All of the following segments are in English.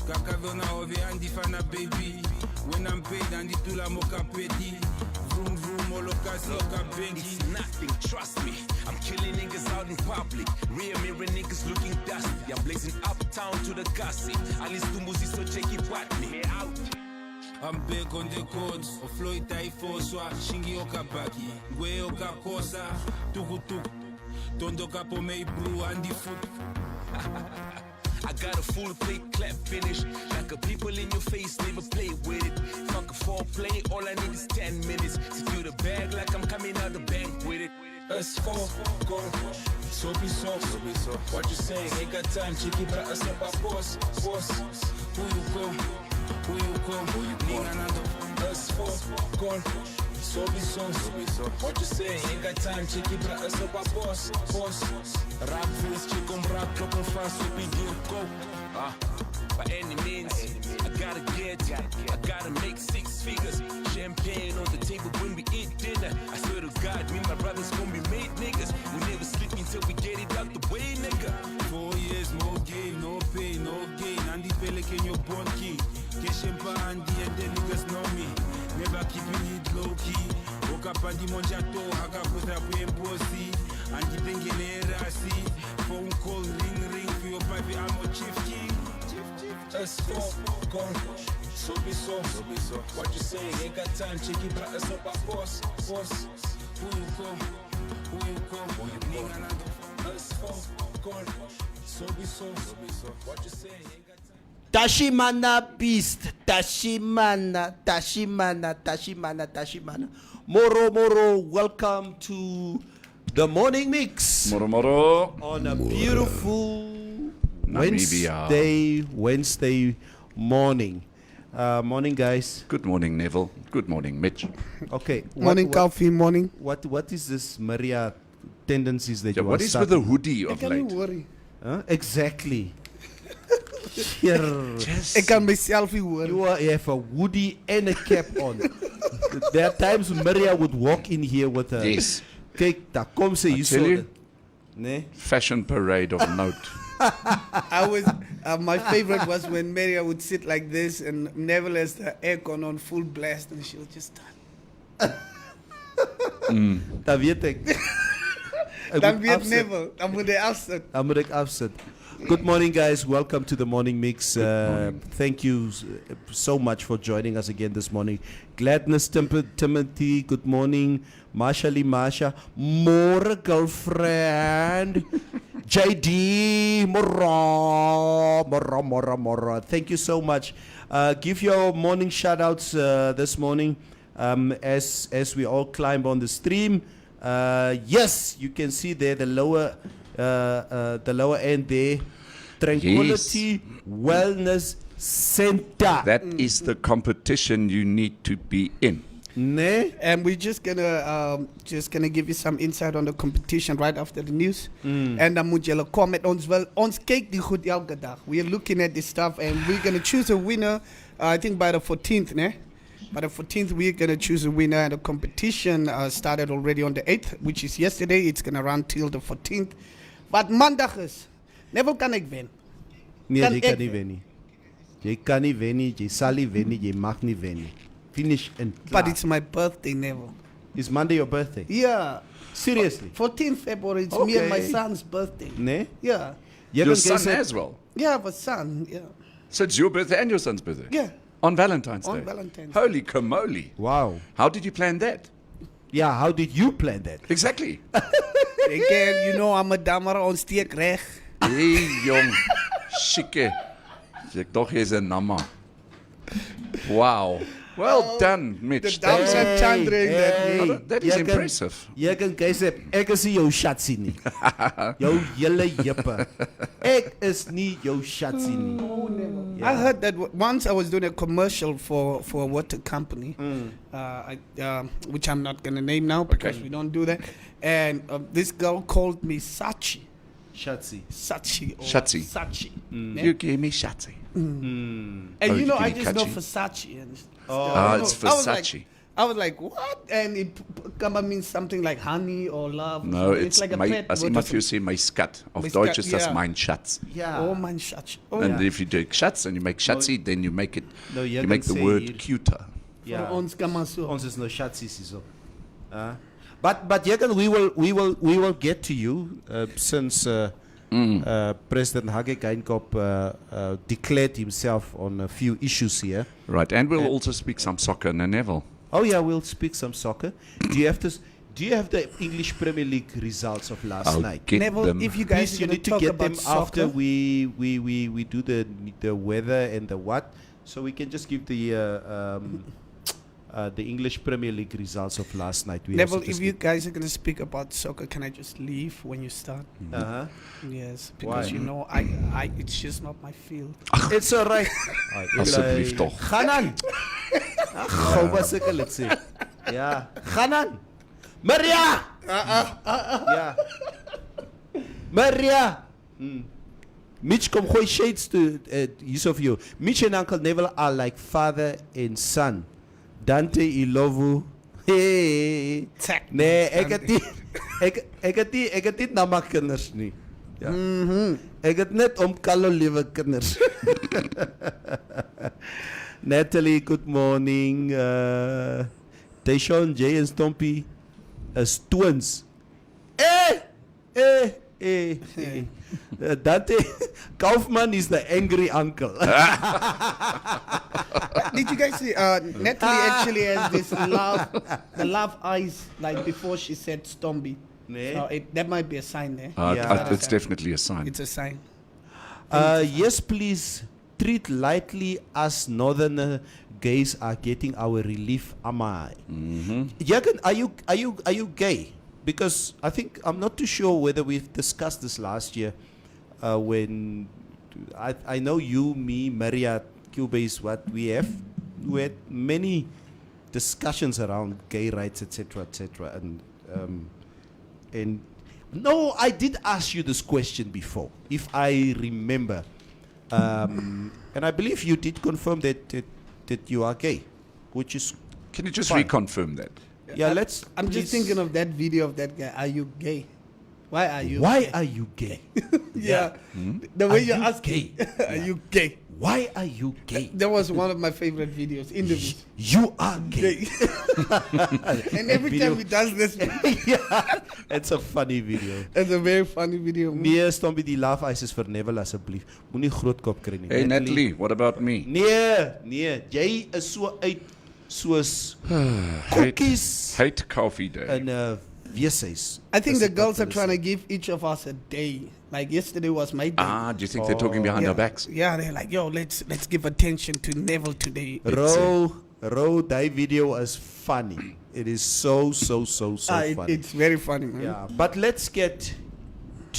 Kakavona ove andi fana baby. When I'm paid andi tula moka peti. Vroom vroom olokasi oka benji. It's nothing, trust me. I'm killing niggas out in public. Rear mirror niggas looking dusty. I'm blazing uptown to the gussie. Alice Tumbuzi so check it what me out. I'm back on the codes. O Floyd Taifoswa, Shingi Okabaki. Gwe Okakosa, Tukutuk. Tondo Kapo Mei Brew, Andy Foot. I got a full plate clap finish. Like a people in your face, never play with it. Fuck a 4-play, all I need is 10 minutes. Secure the bag like I'm coming out the bank with it. Us four, go. So be so. What you saying? Ain't got time, chicky, but us up our boss. Who you go? Nigga, nando. Us four, go. So be so. What you saying? Ain't got time, chicky, but us up our boss. Rap face, chick on rap, drop on fast, so be deal, go. By any means, I gotta get, I gotta make 6 figures. Champagne on the table when we eat dinner. I swear to God, me and my brothers gonna be made niggas. We never sleep until we get it out the way, nigga. 4 years, no game, no pain, no gain. Andy Pelican, your born key. Keshempa Andy and the niggas know me. Never keeping it low key. Woke up Andy Monjato, Haka put up in Bossy. Andy Tengene Rasi. Phone call, ring for your baby, I'm a chief king. Us four, go. So be so. What you saying? Ain't got time, chicky, but us up our boss. Who you go? Nigga, nando. Us four, go. So be so. What you saying? Ain't got time. Tashimana beast, Tashimana. Moro, welcome to the morning mix. Moro. On a beautiful Namibia. Wednesday morning. Morning, guys. Good morning, Neville. Good morning, Mitch. Okay. Morning, coffee, morning. What is this Maria tendencies that you What are is with the hoodie of Can you late? worry? Huh? Exactly. Here. Ik kan mezelf niet horen. You have a woody and a cap on. There are times Maria would walk in here with a... Yes. Kijk, daar komt ze. I tell you. Nee? Fashion parade of note. My favorite was when Maria would sit like this and Neville has the aircon on full blast and she'll just stand. Dat weet ik. Dan weet Neville, dan moet hij afzetten. Dan moet ik afzetten. Good morning, guys. Welcome to the morning mix. Thank you so much for joining us again this morning. Gladness Timothy, good morning. Masha, more girlfriend. JD, Mora. Thank you so much. Give your morning shout outs this morning as we all climb on the stream. Yes, you can see there the lower end there. Tranquility Wellness Center. That is the competition you need to be in. Nee? And we're just gonna give you some insight on the competition right after the news. En dan moet jullie comment ons kijkt die goed elke dag. We're looking at this stuff and we're gonna choose a winner. I think by the 14th, né? By the 14th, we're gonna choose a winner. And the competition started already on the 8th, which is yesterday. It's gonna run till the 14th. But maandag is, never kan ik winnen. Nee, Kan jy kan ek nie wen nie. Jy kan nie wen nie, jy sal nie wen nie, jy mag nie wen nie. Finish and But it's my birthday, Neville. Is Monday your birthday? Yeah. Seriously? 14th February, it's me and my son's birthday. Nee? Yeah. Your son as well. Yeah, I have a son, yeah. So it's your birthday and your son's birthday? Yeah. On Valentine's Day? On Valentine's Day. Holy camoli. Wow. How did you plan that? Yeah, how did you plan that? Exactly. Again, you know, I'm a dammer on steek reg. Hey, jong. Chique. Ek dog jy's 'n namma. Wow. Well done, Mitch. The dames are thundering that. That is impressive. Jy kan sê ek is nie jou shatsie nie. Jou hele jippe. Ek is nie jou shatsie nie. I heard that once I was doing a commercial for a water company, which I'm not going to name now because we don't do that. And this girl called me Sachi. Shatsie. Sachi. Or Shatsi. Sachi. You gave me Shatsi. And Oh, you know, you I give me just know Kachi. Versace. And Ah, it's I was Versace. I was like, what? And Kamba means something like honey or love. No, it's like a my, pet as word or iemand vir jou something. sê my skat of My Deutsch skat, is das yeah. mein Schatz. Yeah. Oh, man, shut. Oh, And yeah. if you do Schatz and you make Schatzi, then you make it. No, jy you kan make the sê word hier- cuter. Yeah. Ons kan maar so. Ons is nou shatsies hierso. But Jürgen, we will get to you since President Hage Geingob declared himself on a few issues here. Right, and we'll also speak some soccer, Neville. Oh yeah, we'll speak some soccer. Do you have the English Premier League results of last I'll night? get Neville, them. if you guys Please, you are need to talk get about them after soccer, we do the weather and the what, so we can just give the English Premier League results of last night. We Neville, also if just you give- guys are going to speak about soccer, can I just leave when you start? Uh-huh. Yes, because Why? you know, I it's just not my field. It's alright. Asseblief tog. Gaan aan. Ag, gou was ek dit sê. Ja, gaan aan. Maria. Ja. Maria. Mitch kom gooi shades to use of you. Mitch and Uncle Neville are like father and son. Dante Ilovu. Hey. Tsak. Nee, ek het nie na my kinders nie. Ja. Ek het net om Carlo liewe kinders. Natalie, good morning. Deshaun, Jay and Stompy as twins. Dante Kaufman is the angry uncle. Did you guys see? Natalie actually has this the love eyes like before she said Stomby. Nee. So that might be a sign there. Yeah. It's definitely a sign. It's a sign. Yes, please treat lightly as northern gays are getting our relief. Am I? Jürgen, are you gay? Because I think I'm not too sure whether we've discussed this last year. When I know you, me, Maria, Cuba is what we had many discussions around gay rights, etc., etc. And no, I did ask you this question before, if I remember, and I believe you did confirm that you are gay, which is Can you just fine. reconfirm that? Yeah, let's. I'm just please- thinking of that video of that guy. Are you gay? Why are you? Why gay? are you gay? Yeah. The way Are you you ask gay? are you gay? Why are you gay? That was one of my favorite videos. Interviews. You are gay. Gay. And every video. time he does this, Yeah, it's a funny video. it's a very funny video. Nee, Stompie, die laugh eyes is vir Neville asseblief. Moenie groot kop kry nie. Hey, Natalie, what about me? Nee, jy is so uit soos cookies Hate coffee day. in 'n weeshuis. I think Dis the wat girls are hulle trying sê. to give each of us a day. Like yesterday was my day. Do you think they're talking behind yeah. our backs? Yeah, they're like, yo, let's give attention to Neville today. Ro, that video is funny. It is so funny. It's very funny, man. Yeah, but let's get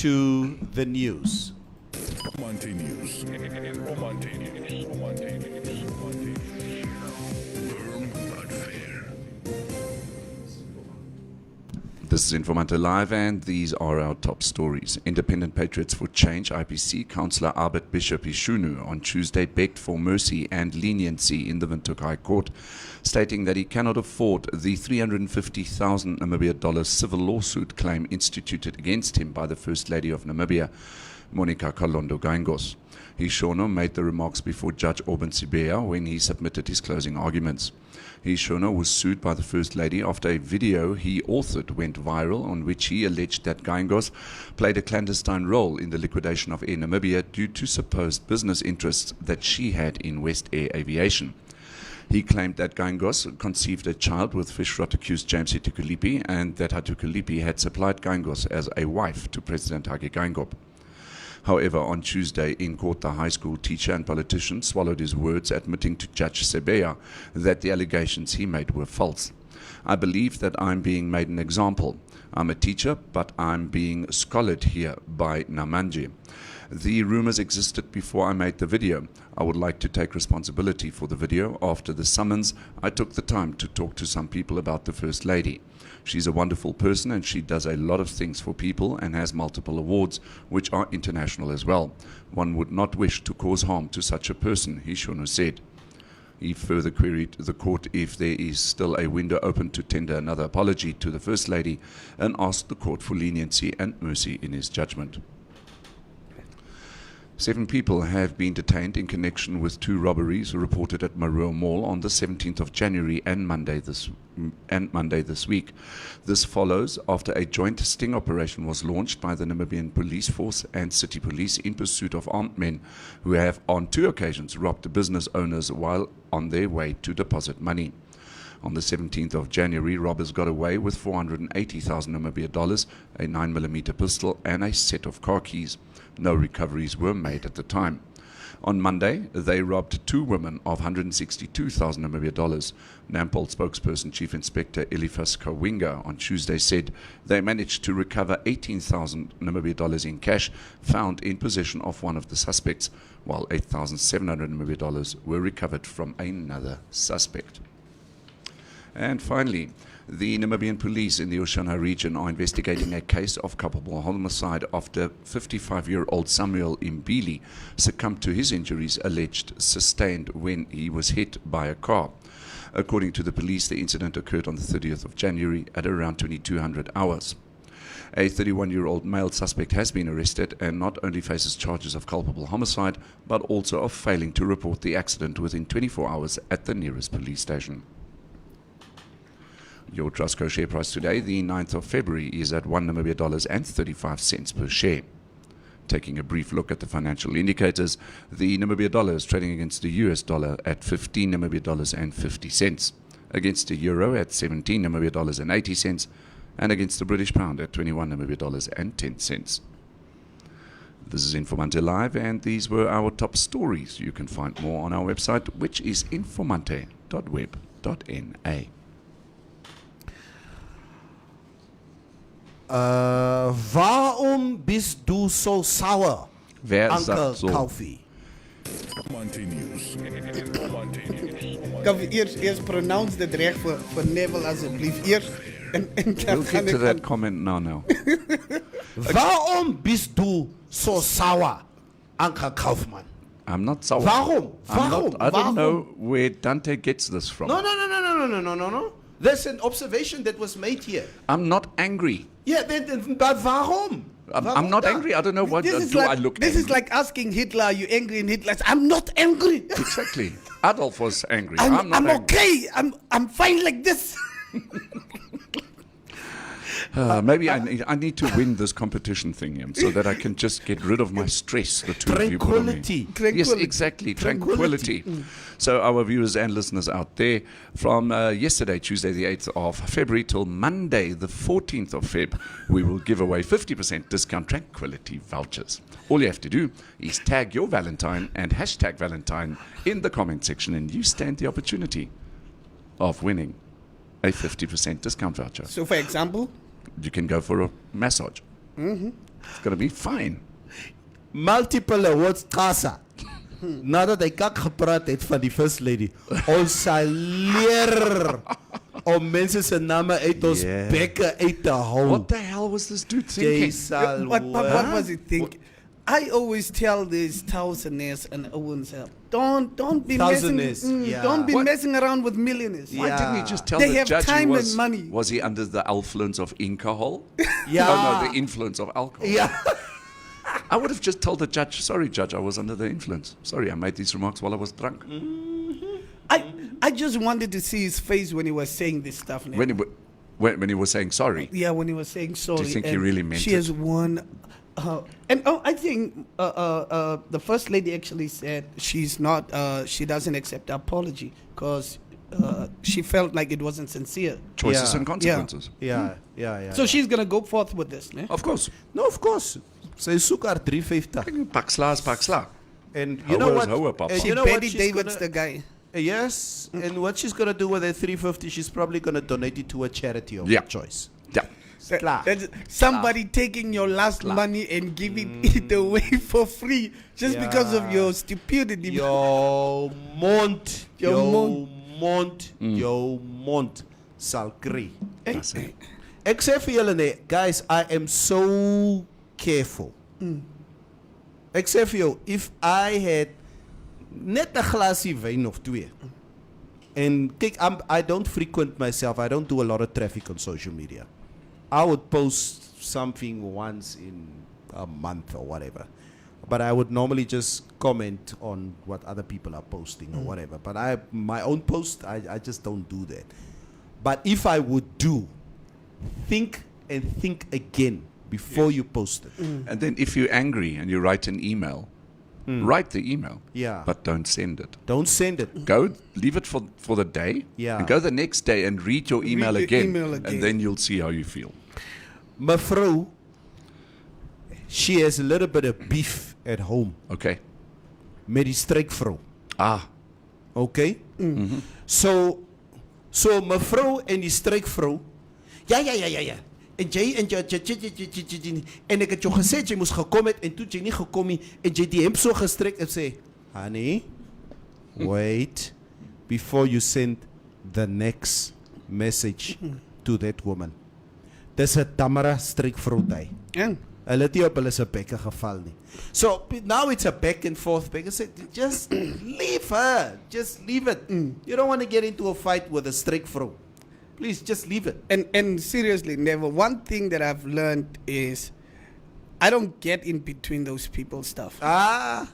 to the news. Informante News. Informante News. Informante News. Informante News. Firm but fair. This is Informante Live, and these are our top stories. Independent Patriots for Change IPC Councillor Albert Bishop Ishunu on Tuesday begged for mercy and leniency in the Windhoek High Court, stating that he cannot afford the $350,000 Namibia civil lawsuit claim instituted against him by the First Lady of Namibia, Monica Kalondo Gaingos. Hishono made the remarks before Judge Orban Sibeya when he submitted his closing arguments. Hishono was sued by the First Lady after a video he authored went viral on which he alleged that Gaingos played a clandestine role in the liquidation of Air Namibia due to supposed business interests that she had in West Air Aviation. He claimed that Gaingos conceived a child with fish rot accused James Hatukulipi and that Hatukulipi had supplied Gaingos as a wife to President Hage Geingob. However, on Tuesday in court, the high school teacher and politician swallowed his words, admitting to Judge Sibeya that the allegations he made were false. I believe that I'm being made an example. I'm a teacher, but I'm being scholared here by Namanje. The rumors existed before I made the video. I would like to take responsibility for the video. After the summons, I took the time to talk to some people about the First Lady. She's a wonderful person and she does a lot of things for people and has multiple awards, which are international as well. One would not wish to cause harm to such a person, Hishono said. He further queried the court if there is still a window open to tender another apology to the First Lady and asked the court for leniency and mercy in his judgment. 7 people have been detained in connection with 2 robberies reported at Maruo Mall on the 17th of January and Monday this week. This follows after a joint sting operation was launched by the Namibian Police Force and City Police in pursuit of armed men who have on 2 occasions robbed business owners while on their way to deposit money. On the 17th of January, robbers got away with 480,000 Namibia dollars, a 9mm pistol, and a set of car keys. No recoveries were made at the time. On Monday, they robbed 2 women of 162,000 Namibia dollars. Nampol spokesperson Chief Inspector Eliphas Kawinga on Tuesday said they managed to recover 18,000 Namibia dollars in cash found in possession of one of the suspects, while 8,700 Namibia dollars were recovered from another suspect. And finally, the Namibian police in the Oshana region are investigating a case of culpable homicide after 55-year-old Samuel Mbili succumbed to his injuries alleged sustained when he was hit by a car. According to the police, the incident occurred on the 30th of January at around 2200 hours. A 31-year-old male suspect has been arrested and not only faces charges of culpable homicide, but also of failing to report the accident within 24 hours at the nearest police station. Your Trustco share price today, the 9th of February, is at $1.35 per share. Taking a brief look at the financial indicators, the Namibia dollar is trading against the US dollar at 15 Namibia dollars and 50 cents, against the euro at 17 Namibia dollars and 80 cents, and against the British pound at 21 Namibia dollars and 10 cents. This is Informante Live, and these were our top stories. You can find more on our website, which is informante.web.na. Waarom bist du so sauer, Wer Uncle sagt so? Kaufi? Informante News. Informante News. Kan we eerst pronounce dit reg voor Neville alsjeblieft. Eerst en dan We'll gaan get to ik that comment now. Waarom bist du so sauer, Uncle Kaufman? I'm not sour. Waarom? I don't Waarom? know where Dante gets this from. No. There's an observation that was made here. I'm not angry. Yeah, but waarom? I'm not angry. I don't know what This is do like I look this angry? is like asking Hitler, "Are you angry?" And Hitler says, "I'm not angry. Exactly. Adolf was angry. I'm not I'm angry. okay. I'm fine like this." Maybe I need to win this competition thing so that I can just get rid of my stress. The two of you put on me. Tranquility. Yes, exactly. Tranquility. So our viewers and listeners out there, from yesterday, Tuesday the 8th of February, till Monday the 14th of Feb, we will give away 50% discount Tranquility vouchers. All you have to do is tag your Valentine and hashtag Valentine in the comment section, and you stand the opportunity of winning a 50% discount voucher. So, for example, You can go for a massage. It's going to be fine. Multiple awards Casa. Nadat hy kak gepraat het van die First Lady. Ons sal leer om mense se name uit ons bekke uit te hou. What the hell was this dude thinking? Jy sal what was he thinking? I always tell these thousandaires and Owens, don't be Thousandaires, don't be What? messing around with millionaires. Why didn't he just tell They the have judge time he and was, money. was he under the influence of alcohol? Yeah. Oh no, the influence of alcohol. Ja. I would have just told the judge, sorry judge, I was under the influence. Sorry, I made these remarks while I was drunk. I just wanted to see his face when he was saying this stuff. Now. When he was saying sorry. Yeah, when he was saying sorry. think he and really meant she it? has won. I think the First Lady actually said she's not. She doesn't accept the apology because she felt like it wasn't sincere. Choices Yeah. and consequences. Ja. So she's gonna go forth with this, ne? Of course. No, of course. Sy soek haar 350. Pak sla. And you know what? Houwe, papa. And She you know what Betty she's David's gonna, the guy. Yes, and what she's gonna do with that 350, she's probably gonna donate it to a charity of Yeah. her choice. Yeah. Klaar. That's somebody taking your last money and giving it away for free just because of your stupidity. Jou mond, Jou jou mond. mond sal kry. That's it. Ek sê vir julle nee, guys, I am so careful. Ek sê vir jou, if I had net 'n glasie wyn of twee And I don't frequent myself. I don't do a lot of traffic on social media. I would post something once in a month or whatever. But I would normally just comment on what other people are posting or whatever. But my own post, I just don't do that. But if I would think again before you post it. And then if you're angry and you write an email, write the email. Yeah. But don't send it. Don't send it. Go, leave it for the day. Yeah. And go the next day and read your email your again. email again. And then you'll see how you feel. Mevrou, she has a little bit of beef at home Okay. met die streekvrou. Ah. Okay? So mevrou en die streekvrou. Ja. En jy en ek het jou gesê jy moes gekom het en toe jy nie gekom nie en jy die hemp so gestrek en sê, "Honey, wait before you send the next message to that woman." Dis 'n tamara streekvrou daai. Ja. Hulle het nie op hulle se bekke geval nie. So now it's a back and forth back. I said, just leave her. Just leave it. You don't want to get into a fight with a streekvrou. Please just leave it. And seriously, Neville, one thing that I've learned is I don't get in between those people's stuff.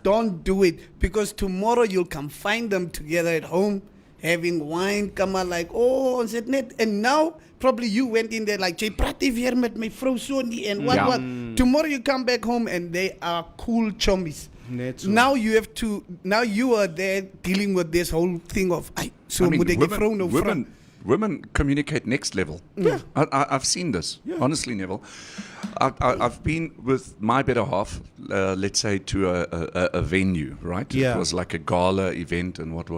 Don't do it, because tomorrow you'll come find them together at home having wine, come out like, oh, is it net? And now probably you went in there like, jy praat nie weer met my vrou so nie and what. Tomorrow you come back home and they are cool chummies. Net so. Now you are there dealing with this whole thing of, so I mean, moet ek die vrou nou vra? women communicate next level. Yeah. I've seen this, honestly, Neville. I've been with my better half, let's say, to a venue, right? Yeah. It was like a gala event and what.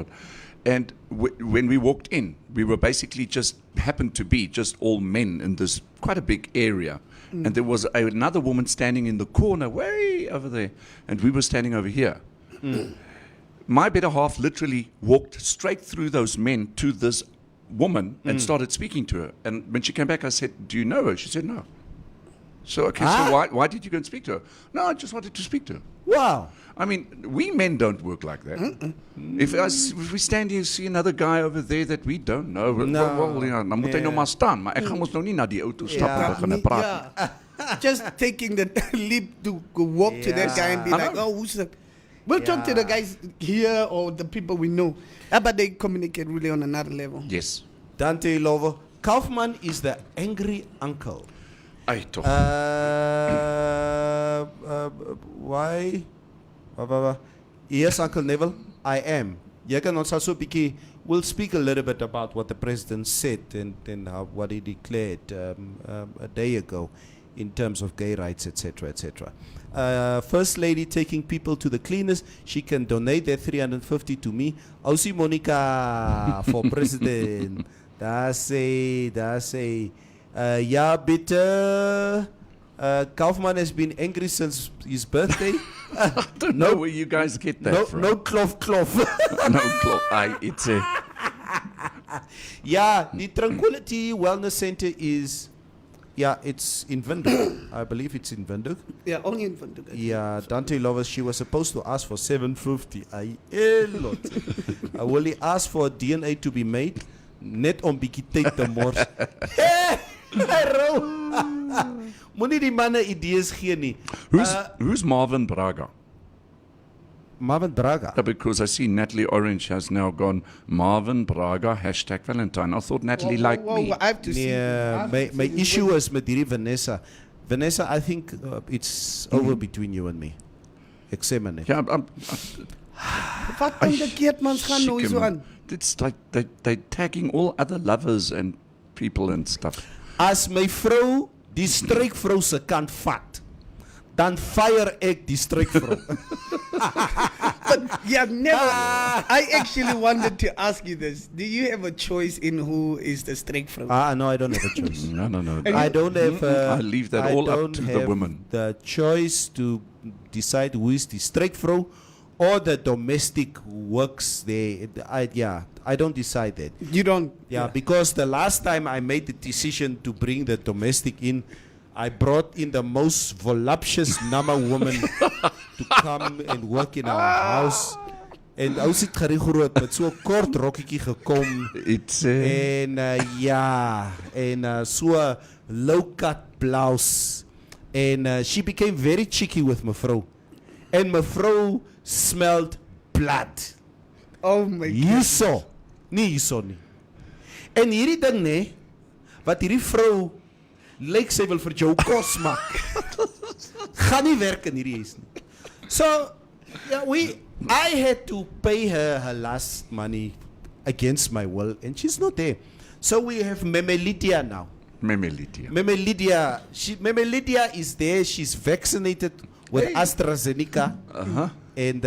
And when we walked in, we were basically happened to be just all men in this quite a big area. And there was another woman standing in the corner way over there, and we were standing over here. My better half literally walked straight through those men to this woman and started speaking to her. And when she came back, I said, "Do you know her?" She said, "No." So, okay, so why did you go and speak to her? No, I just wanted to speak to her. Wow. I mean, we men don't work like that. If we stand here and see another guy over there that we don't know, well, ja, dan moet hy nou maar staan. Maar ek gaan ons nou nie na die auto stap en begin praat. Just taking the leap to go walk to that guy and be like, oh, who's that? We'll talk to the guys here or the people we know. But they communicate really on another level. Yes. Dante Lover. Kaufman is the angry uncle. Ay, toch. Why? Yes, Uncle Neville, I am. Jy kan ons also bietjie, we'll speak a little bit about what the president said and what he declared a day ago in terms of gay rights, etc., etc. First Lady taking people to the cleaners. She can donate their 350 to me. Ausie Monica for president. That's a. Yeah, bitte. Kaufman has been angry since his birthday. I don't know where you guys get that from. No cloth. No cloth. It's a... Yeah, the Tranquility Wellness Center is... Yeah, it's in Windhoek. I believe it's in Windhoek. Yeah, only in Windhoek. Yeah, Dante Lovers, she was supposed to ask for 750. A lot. I will ask for DNA to be made. Net om bietjie tyd te mors. Moenie die manne idees gee nie. Who's Marvin Braga? Marvin Braga. Because I see Natalie Orange has now gone Marvin Braga #Valentine. I thought Natalie liked me. I have to see. Yeah, my issue is met hierdie Vanessa. Vanessa, I think it's over between you and me. Ek sê maar net. Yeah, Wat om die keertmans gaan nou so aan? It's like they're tagging all other lovers and people and stuff. As my vrou die streekvrou se kant vat, dan fire ek die streekvrou. But yeah, never. I actually wanted to ask you this. Do you have a choice in who is the streekvrou? No, I don't have a choice. No. I don't have. I leave that all up to the women. The choice to decide who is the streekvrou or the domestic works there. I don't decide that. You don't? Yeah, because the last time I made the decision to bring the domestic in, I brought in the most voluptuous Nama woman to come and work in our house. En ou sit gerig groot met so 'n kort rokkietjie gekom. It's En ja, en so low cut blouse. En she became very cheeky with mevrou. En mevrou smelled blood. Oh my God. Hierso. Nie hierso nie. En hierdie ding nê, wat hierdie vrou lyk sy wil vir jou kos maak. Gaan nie werk in hierdie huis nie. So, yeah, I had to pay her last money against my will, and she's not there. So we have Meme Lydia now. Meme Lydia. Meme Lydia is there. She's vaccinated with AstraZeneca. And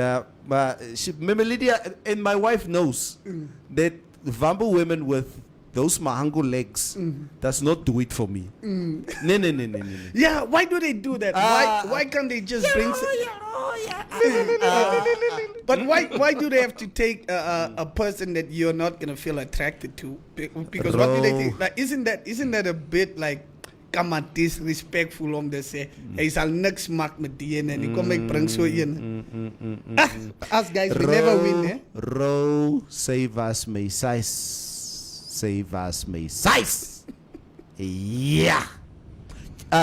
Meme Lydia and my wife knows that Vambo women with those mahango legs does not do it for me. No. Yeah, why do they do that? Why can't they just bring? But why do they have to take a person that you're not gonna feel attracted to? Because what do they think? Like, isn't that a bit like come on disrespectful om te sê hy sal niks maak met die ene en kom ek bring so een. Us guys we never win, eh? Ro, save us my size. Save us my size. Ja.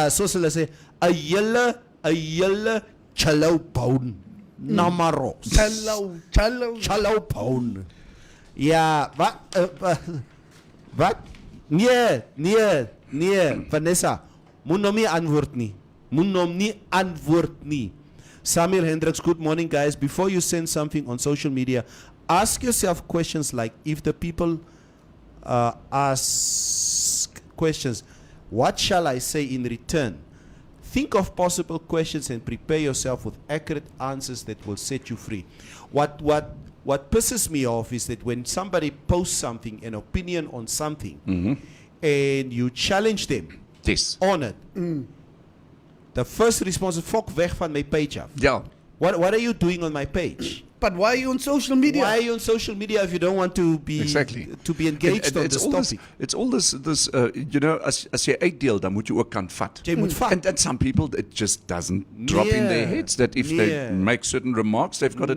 Soos hulle sê, 'n hele chalo pound. Namaros. Chalo pound. Ja, wat? Nee, Vanessa, moet nou nie antwoord nie. Samuel Hendricks, good morning guys. Before you send something on social media, ask yourself questions like, if the people ask questions, what shall I say in return? Think of possible questions and prepare yourself with accurate answers that will set you free. What pisses me off is that when somebody posts something, an opinion on something, and you challenge them on it, the first response is, "Fuck weg van my page af." Yeah. What are you doing on my page? But why are you on social media? Why are you on social media if you don't want to be engaged on this topic? It's all this you know, as jy uitdeel, dan moet jy ook kan vat. Jy moet vat. And some people, it just doesn't drop in their heads that if they make certain remarks, they've got to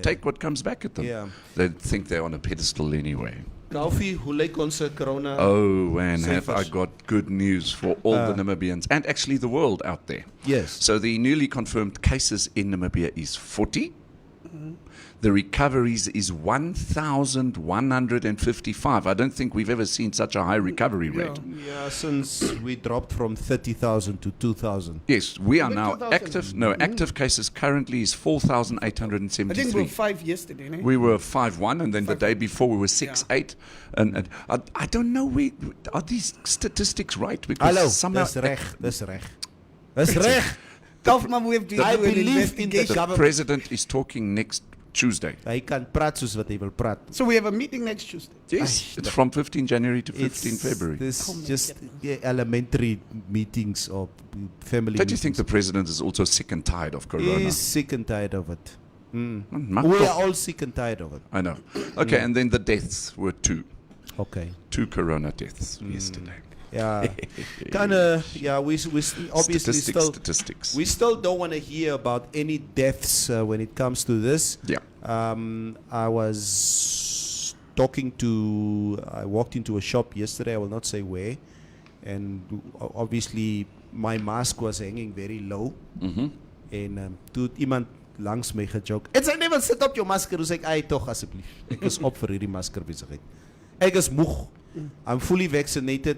take what comes back at them. Yeah. They think they're on a pedestal anyway. Kalfie, hoe lyk ons corona? Oh, and have I got good news for all the Namibians and actually the world out there. Yes. So the newly confirmed cases in Namibia is 40. The recoveries is 1,155. I don't think we've ever seen such a high recovery rate. Yeah, since we dropped from 30,000 to 2,000. Yes, we are now 2,000. active. No, active cases currently is 4,873. I think we were 5 yesterday, eh? We were 5-1, and then the day before we were 6-8. And I don't know, are these statistics right? Because Hallo, somehow dis reg. Kaufman, we have to I do an believe in the investigation. the government. president is talking next Tuesday. Hy kan praat soos wat hy wil praat. So we have a meeting next Tuesday. Yes, it's from 15 January to 15 February. This just elementary meetings or family Don't you think the meetings. president is also sick and tired of corona? He's sick and tired of it. Mag We toch? are all sick and tired of it. I know. Okay, and then the deaths were 2. Okay. 2 corona deaths yesterday. Yeah. We obviously Statistics. we still don't want to hear about any deaths when it comes to this. Yeah. I walked into a shop yesterday, I will not say where, and obviously my mask was hanging very low. En toe iemand langs my gejoke, "It's never sit op jou masker." Dus ek, "Ai tog asseblief. Ek is op vir hierdie masker besigheid. Ek is moeg. I'm fully vaccinated.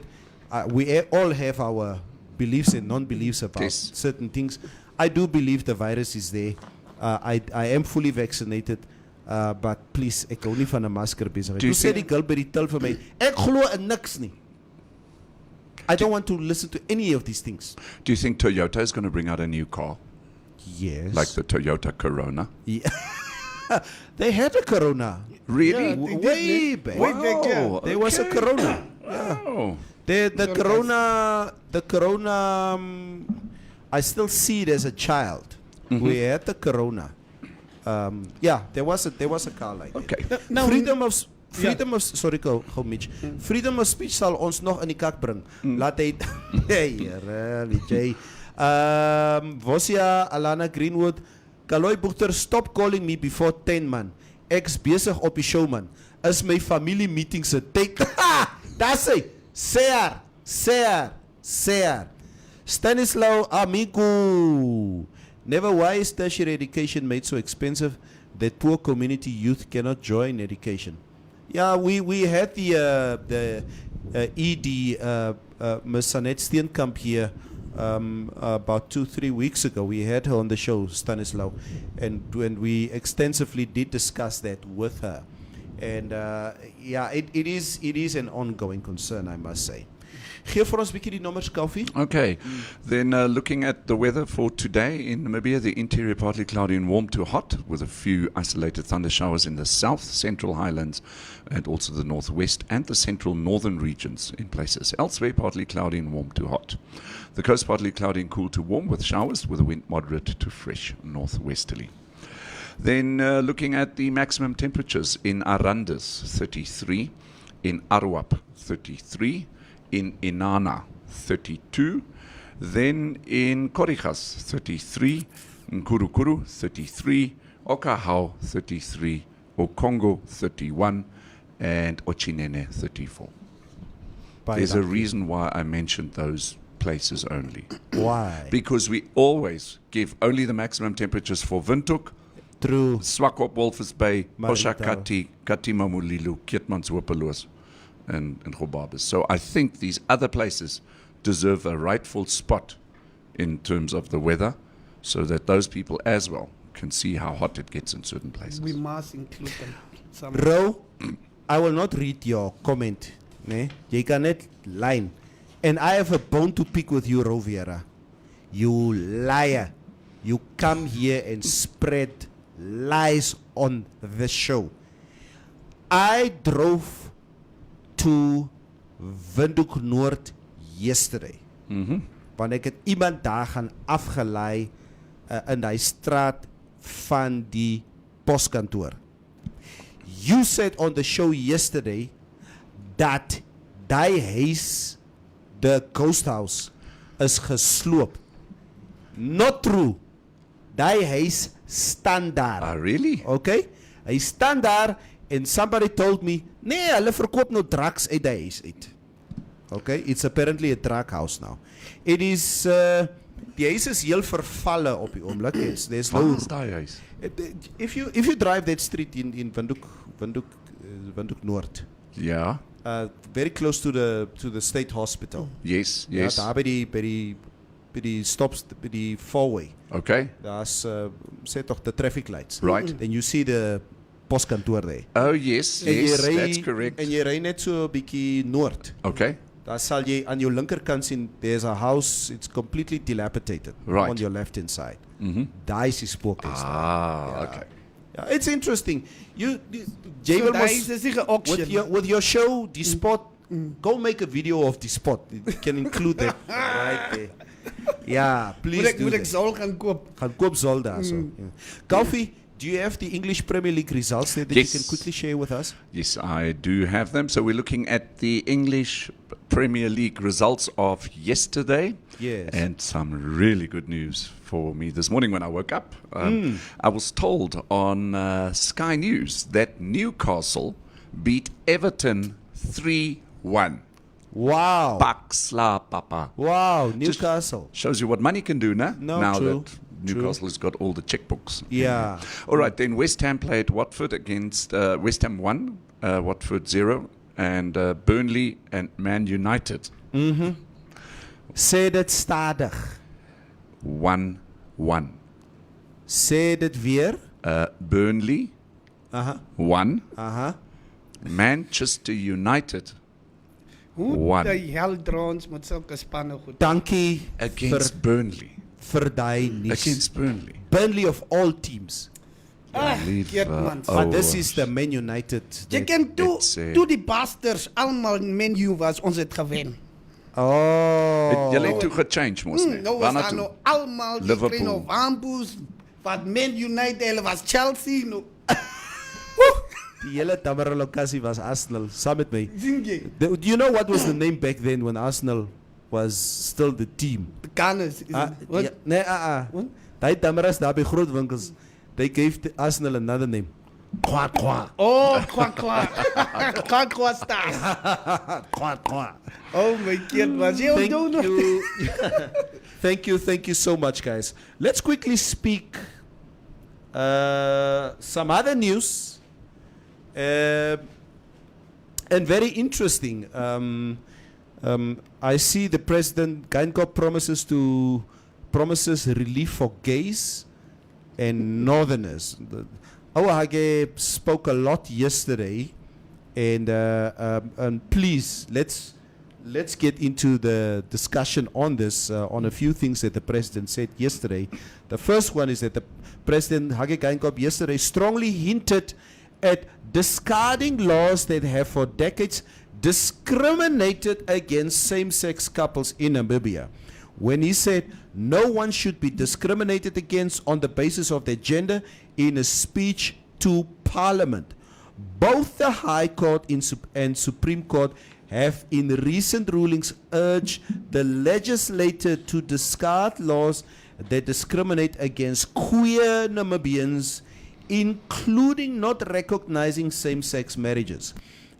We all have our beliefs and non-beliefs about certain things. I do believe the virus is there. I am fully vaccinated. But please, ek hou nie van 'n masker besigheid. Toe sê die girl by die til vir my, "Ek glo in niks nie." I don't want to listen to any of these things. Do you think Toyota is going to bring out a new car? Yes. Like the Toyota Corona? Yeah. They had a Corona. Really? Yeah, they did, Way eh? back. Way back, yeah. There was a Corona. Yeah. Oh. The Corona, I still see it as a child. We had the Corona. There was a car like that. Okay. Now, Freedom of sorry, go Mitch. Freedom of speech sal ons nog in die kak bring. Laat hy Vijay. Vosia Alana Greenwood, Kaloy Bochter, stop calling me before 10 man. Ek's besig op die show man. Is my familie meeting se tyd. That's it. Sear. Stanislaw Amiku. Never why is tertiary education made so expensive that poor community youth cannot join education? Yeah, we had the ED Ms. Annette Steenkamp here about 2-3 weeks ago. We had her on the show, Stanislaw, and we extensively did discuss that with her. And yeah, it is an ongoing concern, I must say. Geef vir ons 'n bietjie die nommers, Koffie. Okay, then looking at the weather for today in Namibia, the interior partly cloudy and warm to hot with a few isolated thunder showers in the south, central highlands and also the northwest and the central northern regions in places. Elsewhere, partly cloudy and warm to hot. The coast partly cloudy and cool to warm with showers with a wind moderate to fresh northwesterly. Then looking at the maximum temperatures in Arandis, 33, in Aruap, 33, in Inanna, 32, then in Korijas, 33, in Kurukuru, 33, Okahau, 33, Okongo, 31, and Ochinene, 34. There's a reason why I mentioned those places only. Why? Because we always give only the maximum temperatures for Windhoek, True. Swakop, Walvis Bay, Marita. Oshakati, Katimamulilu, Keetmanshopeloos, and Gobabis. So I think these other places deserve a rightful spot in terms of the weather so that those people as well can see how hot it gets in certain places. We must include them. Some Ro, I will not read your comment. Nee? Jy kan net line. And I have a bone to pick with you, Roviera. You liar. You come here and spread lies on the show. I drove to Windhoek Noord yesterday. Want ek het iemand daar gaan afgelei in die straat van die poskantoor. You said on the show yesterday that die huis, the ghost house, is gesloop. Not true. Die huis staan daar. Ah, really? Okay? Hy staan daar and somebody told me, nee, hulle verkoop nou drugs uit die huis uit. Okay? It's apparently a drug house now. It is, die huis is heel vervalle op die oomblik. There's no... Waar is die huis? If you drive that street in Windhoek Noord, Yeah. very close to the state hospital. Yes, Ja, yes. daar by die stops, by die four-way. Okay. Daar's sê tog the traffic lights. Right. Then you see the poskantoor there. Oh, yes, En yes, jy ry- that's correct. En jy ry net so 'n bietjie noord. Okay. Daar sal jy aan jou linkerkant sien there's a house, it's completely dilapidated. Right. On your left hand side. Daar is die spookhuis. Ah, okay. Yeah, it's interesting. so Javel daar is must, dus een auction. with your show, the spot, go make a video of the spot. You can include that right there. Yeah, please do Moet ek that. Zol gaan koop? Gaan koop Zol daar so. Yeah. Koffie, do you have the English Premier League results there that Yes. you can quickly share with us? Yes, I do have them. So we're looking at the English Premier League results of yesterday. Yes. And some really good news for me this morning when I woke up. I was told on Sky News that Newcastle beat Everton 3-1. Wow. Baksla papa. Wow, Newcastle. Shows you what money can do, nah? No, now true, that Newcastle has got all the checkbooks. Yeah. All right, then West Ham played Watford against West Ham 1, Watford 0, and Burnley and Man United Sê dit stadig. 1-1. Sê dit weer. Burnley Aha. 1, Aha. Manchester United Hoe 1 die hel dra ons met sulke spanne goed? Dankie against Burnley. vir daai nuus. Against Burnley. Burnley of all teams. Leave, Keertmans. oh, But this is the Man United. Jy ken it's, toe die Bastards almal Man U was, ons het gewen. Oh. Julle het toe gechange mos nie. Nou was daar nou almal die Liverpool. klein of Wamboes, wat Man United, hulle was Chelsea, nou Die hele Tamara lokasie was Arsenal. Saam met my. sien jy, Do you know what was the name back then when Arsenal was still the team? the Gunners. Wat? Ja, nee, Wat? Daai Tamaras daar by groot winkels, they gave the Arsenal another name. Kwa kwa. Oh, quack quack. Quack quack stars. Kwa kwa. Oh my goodness. Thank you so much, guys. Let's quickly speak some other news. And very interesting. I see the president Geinkop promises relief for gays and northerners. Hage spoke a lot yesterday, and please let's get into the discussion on this, on a few things that the president said yesterday. The first one is that the president Hage Geinkop yesterday strongly hinted at discarding laws that have for decades discriminated against same-sex couples in Namibia, when he said no one should be discriminated against on the basis of their gender in a speech to Parliament. Both the High Court and Supreme Court have in recent rulings urged the legislature to discard laws that discriminate against queer Namibians, including not recognizing same-sex marriages.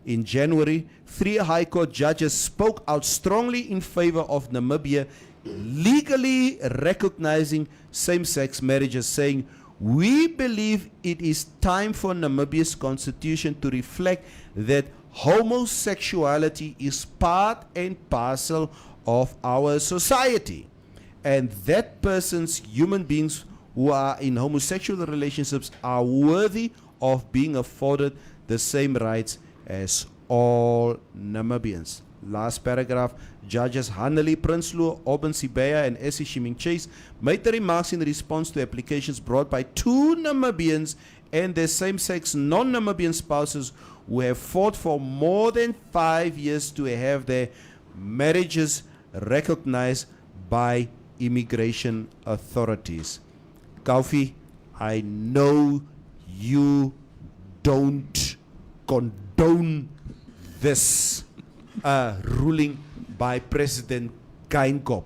In January, 3 High Court judges spoke out strongly in favor of Namibia legally recognizing same-sex marriages, saying, "We believe it is time for Namibia's constitution to reflect that homosexuality is part and parcel of our society, and that persons, human beings who are in homosexual relationships, are worthy of being afforded the same rights as all Namibians." Last paragraph, Judges Haneli Prinsloo, Oben Sibeya, and Essie Shiming Chase made the remarks in response to applications brought by 2 Namibians and their same-sex non-Namibian spouses who have fought for more than 5 years to have their marriages recognized by immigration authorities. Kaufi, I know you don't condone this ruling by President Geinkop.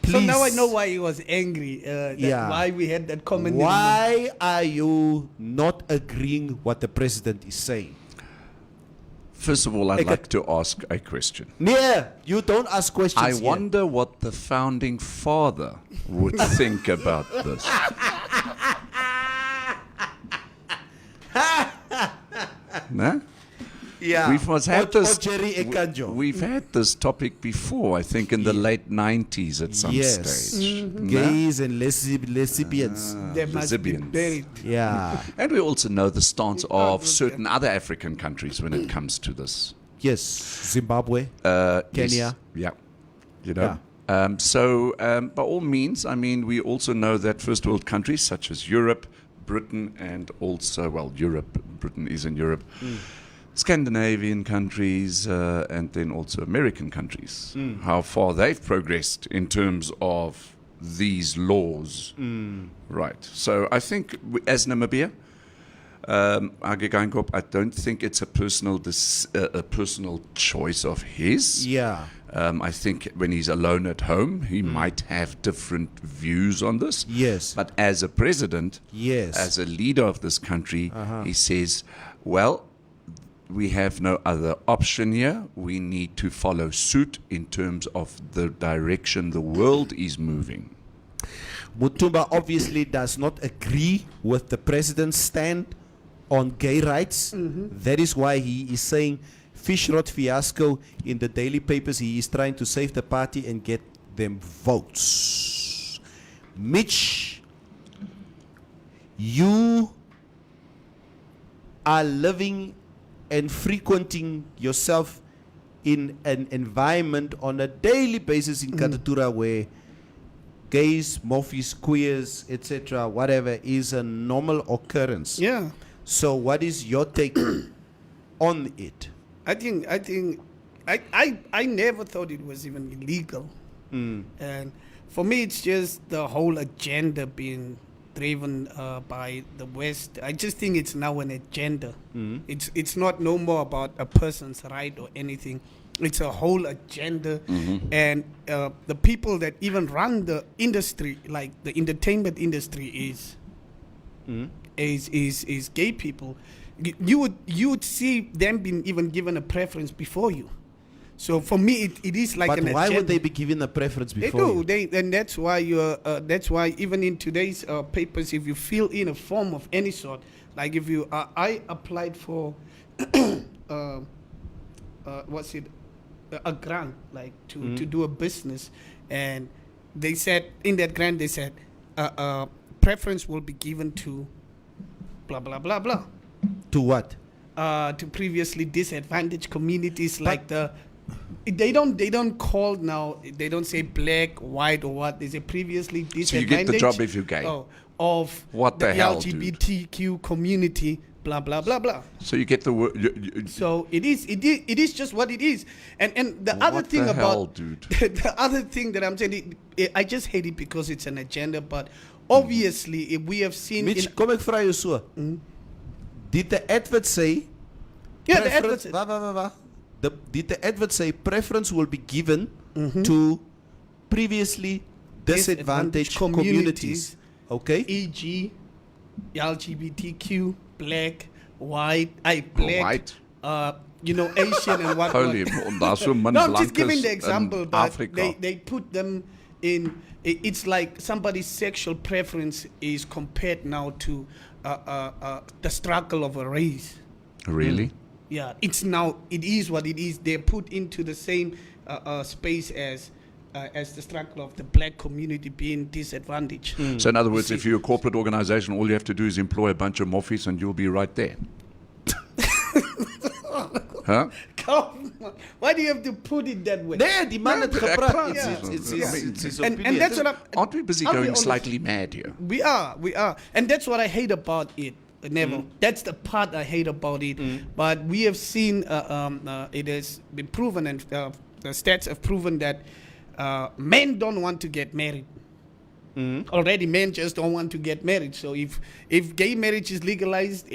So now I know why he was angry. Why we had that comment. Why are you not agreeing what the president is saying? First of all, I'd like to ask a question. Yeah, you don't ask questions. I wonder what the founding father would think about this. No? Yeah. We've had this. Jerry Ekanjo. We've had this topic before. I think in the late 90s at some stage. Mm-hmm. Gays and lesbians. They must be buried. Yeah. And we also know the stance of certain other African countries when it comes to this. Yes. Zimbabwe. Kenya. Yes. Yeah. You know. Yeah. By all means, I mean, we also know that first world countries such as Europe, Britain, and also, Britain is in Europe. Scandinavian countries, and then also American countries, how far they've progressed in terms of these laws. Right. So I think as Namibia, Hage Geinkop, I don't think it's a personal choice of his. Yeah. I think when he's alone at home, he might have different views on this. Yes. But as a president, yes, as a leader of this country, he says, well, we have no other option here. We need to follow suit in terms of the direction the world is moving. Mutumba obviously does not agree with the president's stand on gay rights. That is why he is saying fish rod fiasco in the daily papers. He is trying to save the party and get them votes. Mitch, you are living and frequenting yourself in an environment on a daily basis in Katatura where gays, morphies, queers, etc., whatever, is a normal occurrence. Yeah. So what is your take on it? I never thought it was even illegal. And for me, it's just the whole agenda being driven by the West. I just think it's now an agenda. It's not no more about a person's right or anything. It's a whole agenda. And the people that even run the industry, like the entertainment industry, is gay people, you would see them being even given a preference before you. So for me, it is like But an why agenda. would they be given a preference They before do. you? And that's why that's why even in today's papers, if you fill in a form of any sort, like if you, I applied for, what's it, a grant, like to do a business, and they said in that grant they said preference will be given to blah blah blah blah, To what? to previously disadvantaged communities, like they don't call now, they don't say black, white, or what, they say previously disadvantaged. So you get the job if you're gay. Of What the the hell, dude? LGBTQ community, blah blah blah blah. So you get the word. So it is just what it is. And the other What thing the about hell, dude? the other thing that I'm saying, I just hate it because it's an agenda. But obviously, if we have seen, Mitch, kom ek vra jou so. Did the advert say? yeah, the preference- adverts, Wa. Did the advert say preference will be given to previously disadvantaged communities? Okay. e.g., LGBTQ, black, white, black, White. Asian and whatnot. Holy, daar so min No, I'm just blankes giving the in example, but Afrika. they put them in. It's like somebody's sexual preference is compared now to the struggle of a race. Really? Yeah, it is what it is. They're put into the same space as the struggle of the black community being disadvantaged. So in other words, if you're a corporate organization, all you have to do is employ a bunch of morphies and you'll be right there. Huh? Come on. Why do you have to put it that way? Nee, die man het ek gepraat. praat. It's his And opinion. that's what Aren't we busy I'll be going honest. slightly mad here? We are, and that's what I hate about it. Neville. That's the part I hate about it. But we have seen it has been proven, and the stats have proven that men don't want to get married. Already, men just don't want to get married. So if gay marriage is legalized,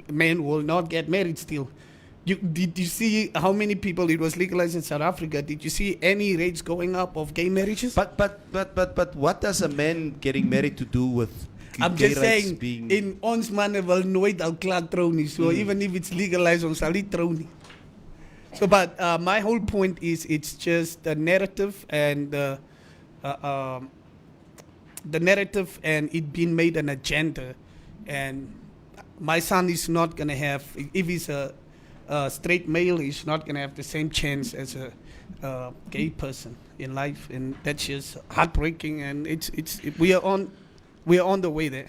men will not get married still. Did you see how many people it was legalized in South Africa? Did you see any rates going up of gay marriages? But what does a man getting married to do with I'm gay just rights saying, being in ons manne wil nooit al klaar trou nie. So even if it's legalized, ons sal nie trou nie. So, but my whole point is, it's just the narrative and the narrative and it being made an agenda. And my son is not gonna have, if he's a straight male, he's not gonna have the same chance as a gay person in life, and that's just heartbreaking. And we are on the way there.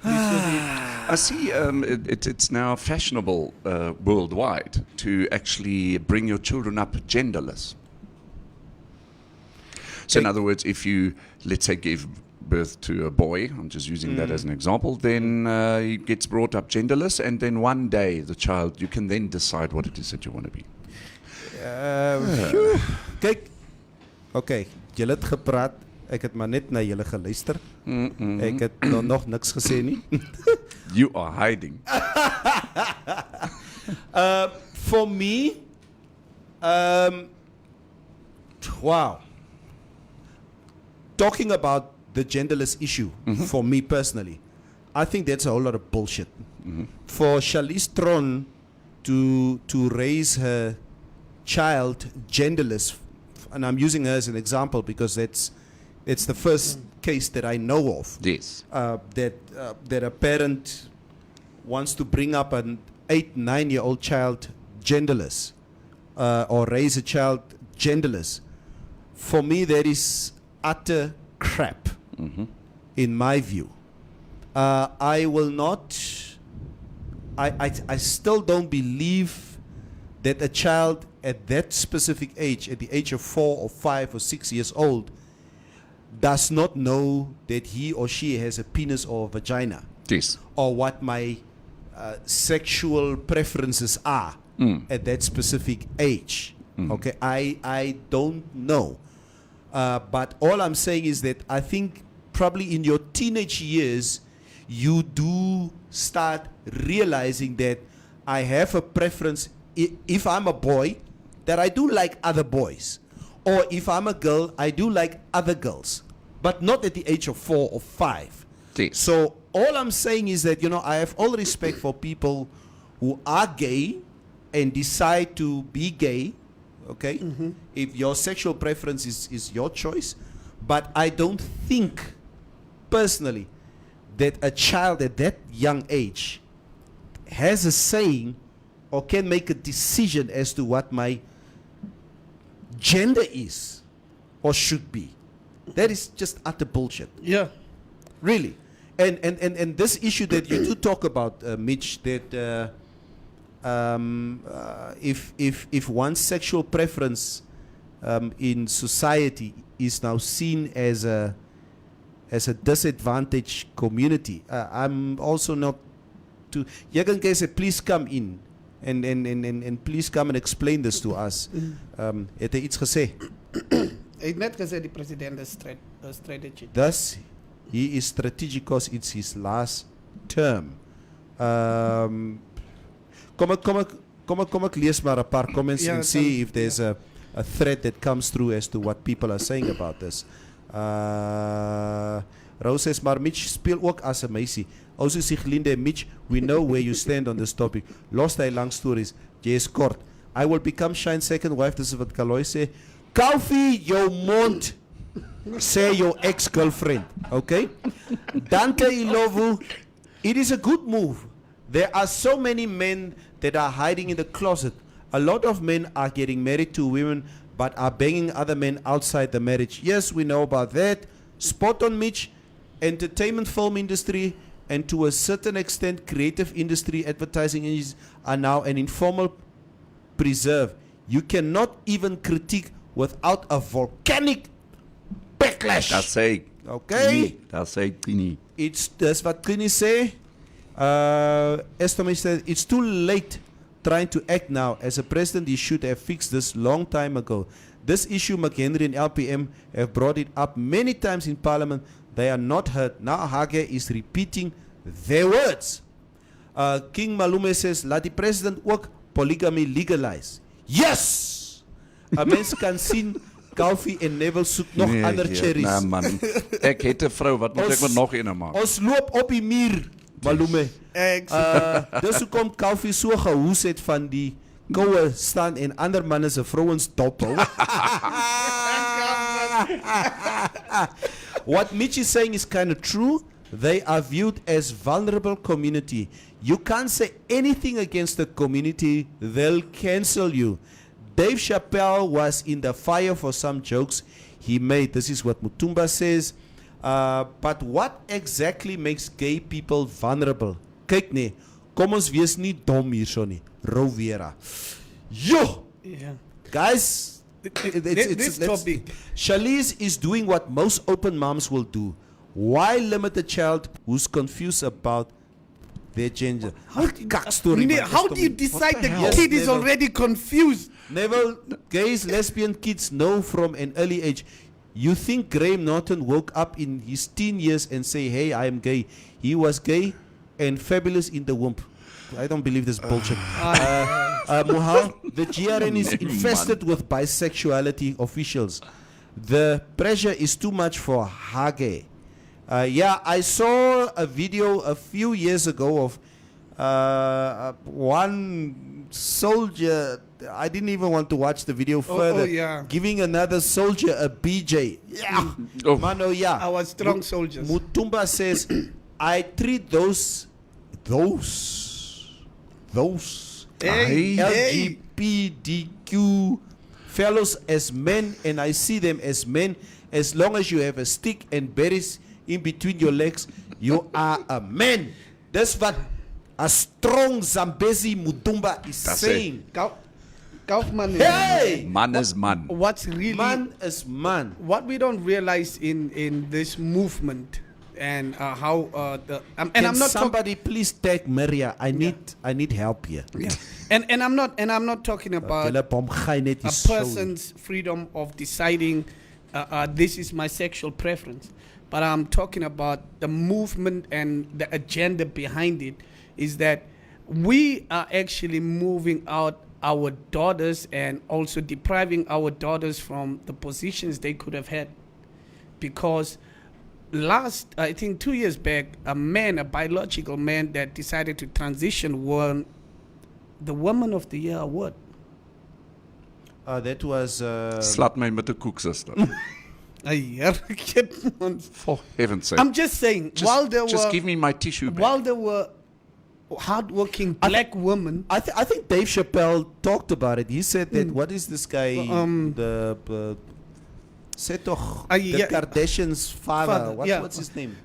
I see it's now fashionable worldwide to actually bring your children up genderless. So in other words, if you, let's say, give birth to a boy, I'm just using that as an example, then he gets brought up genderless, and then one day the child, you can then decide what it is that you want to be. Kyk. Okay, julle het gepraat. Ek het maar net na julle geluister. Ek het nog niks gesê nie. You are hiding. For me, wow. Talking about the genderless issue, for me personally, I think that's a whole lot of bullshit. For Charlize Theron to raise her child genderless, and I'm using her as an example because it's the first case that I know of. Yes. That a parent wants to bring up an 8-9-year-old child genderless, or raise a child genderless. For me, that is utter crap, in my view. I will not. I still don't believe that a child at that specific age, at the age of 4 or 5 or 6 years old, does not know that he or she has a penis or a vagina. Yes. Or what my sexual preferences are at that specific age. Okay, I don't know. But all I'm saying is that I think probably in your teenage years, you do start realizing that I have a preference. If I'm a boy, that I do like other boys. Or if I'm a girl, I do like other girls. But not at the age of 4 or 5. Yes. So all I'm saying is that, I have all respect for people who are gay and decide to be gay, okay? If your sexual preference is your choice. But I don't think, personally, that a child at that young age has a saying or can make a decision as to what my gender is or should be. That is just utter bullshit. Yeah. Really. And this issue that you do talk about, Mitch, that if one's sexual preference in society is now seen as a disadvantaged community, I'm also not to. Jy say, please come in and please come and explain this to us. Het hy iets gesê? Hy het net gesê die president is strategy. Thus, he is strategic because it's his last term. Kom ek lees maar 'n paar comments and see if there's a thread that comes through as to what people are saying about this. Rose says, maar Mitch speel ook as 'n meisie. Also Siglinde, Mitch, we know where you stand on this topic. Lost hy lang stories. Jy is kort. I will become Shine's second wife. Dis wat Kaloy sê. Koufie jou mond. Say your ex-girlfriend. Okay? Dante Ilovu, it is a good move. There are so many men that are hiding in the closet. A lot of men are getting married to women but are banging other men outside the marriage. Yes, we know about that. Spot on, Mitch. Entertainment film industry and to a certain extent creative industry, advertising industries are now an informal preserve. You cannot even critique without a volcanic backlash. Dat sê Okay? Dat sê Tini. That's what Trini say. Estomy said, it's too late trying to act now. As a president, he should have fixed this long time ago. This issue, McHenry and LPM have brought it up many times in Parliament. They are not heard. Now Hage is repeating their words. King Malume says, laat die president ook polygamy legalize. Yes! A mens kan sien, Koufie en Neville soek nog ander cherries. Nee man, ek het 'n vrou, wat moet ek met nog een maak? Ons loop op die muur, Malume. Dis hoekom Koufie so gehoes het van die koue staan en ander manne se vrouens dop hou. What Mitch is saying is kind of true. They are viewed as vulnerable community. You can't say anything against the community, they'll cancel you. Dave Chappelle was in the fire for some jokes he made. This is what Mutumba says. But what exactly makes gay people vulnerable? Kyk nee, kom ons wees nie dom hierso nie. Rovera. Yo! Yeah. Guys, This topic. Charlize is doing what most open moms will do. Why limit a child who's confused about their gender? How do you decide the kid is already confused? Neville, gays, lesbian kids know from an early age. You think Graham Norton woke up in his teen years and say, hey, I am gay. He was gay and fabulous in the womb. I don't believe this bullshit. Muhal, the GRN is infested with bisexuality officials. The pressure is too much for Hage. Yeah, I saw a video a few years ago of one soldier. I didn't even want to watch the video further. Giving another soldier a BJ. Yeah. Mano, yeah. Our strong soldiers. Mutumba says, I treat those LGBTQ fellows as men, and I see them as men. As long as you have a stick and berries in between your legs, you are a man. That's what a strong Zambezi Mutumba is saying. Kaufman, hey! Man is man. What's really man is man. What we don't realize in this movement and how and Can I'm not somebody please tag Maria? I need help here. Yeah. And I'm not talking about a person's freedom of deciding this is my sexual preference, but I'm talking about the movement and the agenda behind it is that we are actually moving out our daughters and also depriving our daughters from the positions they could have had, because I think 2 years back, a biological man that decided to transition won the Woman of the Year award. That was Slat my met 'n koeksuster. For heaven's sake. I'm just saying, Just give me my tissue back. while there were hardworking black women, I think Dave Chappelle talked about it. He said that what is this guy said toch the Kardashians' father. What's his name?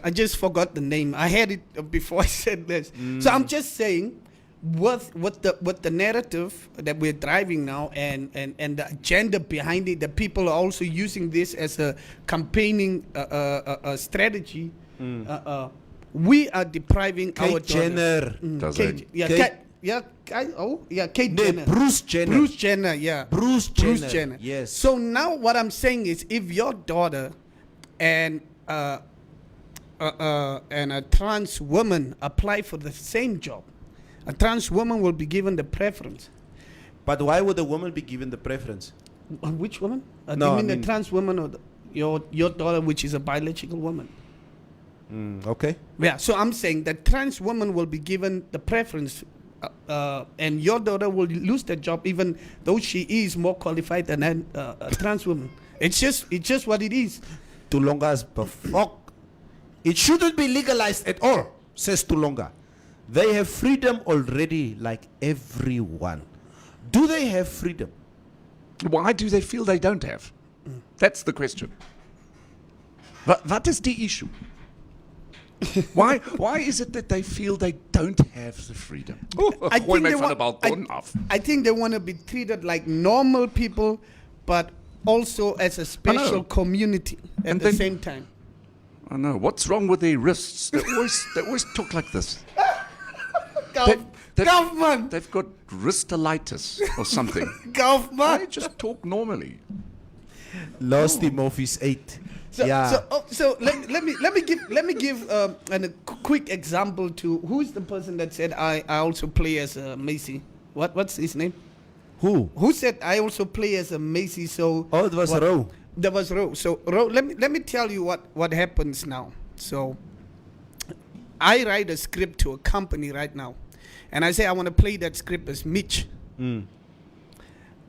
I just forgot the name. I had it before I said this. So I'm just saying, what the narrative that we're driving now and the agenda behind it, that people are also using this as a campaigning strategy. We are depriving our Jenner. Kate Jenner. Bruce Jenner. Bruce Jenner, yeah. Bruce Jenner. Yes. So now what I'm saying is, if your daughter and a trans woman apply for the same job, a trans woman will be given the preference. But why would a woman be given the preference? Which woman? No, you mean the trans woman or your daughter, which is a biological woman? Okay. Yeah, so I'm saying that trans woman will be given the preference, and your daughter will lose the job, even though she is more qualified than a trans woman. It's just what it is. Tulonga's fuck. It shouldn't be legalized at all, says Tulonga. They have freedom already, like everyone. Do they have freedom? Why do they feel they don't have? That's the question. What is the issue? Why is it that they feel they don't have the freedom? I think they want to be treated like normal people, but also as a special community at the same time. I know. What's wrong with their wrists? They always talk like this. Government! They've got wristolitis or something. Government! They just talk normally. Lost him off his 8. So let me give a quick example to who's the person that said I also play as a Macy. What's his name? Who said I also play as a Macy? So it was Ro. That was Ro. So Ro, let me tell you what happens now. So I write a script to a company right now, and I say I want to play that script as Mitch,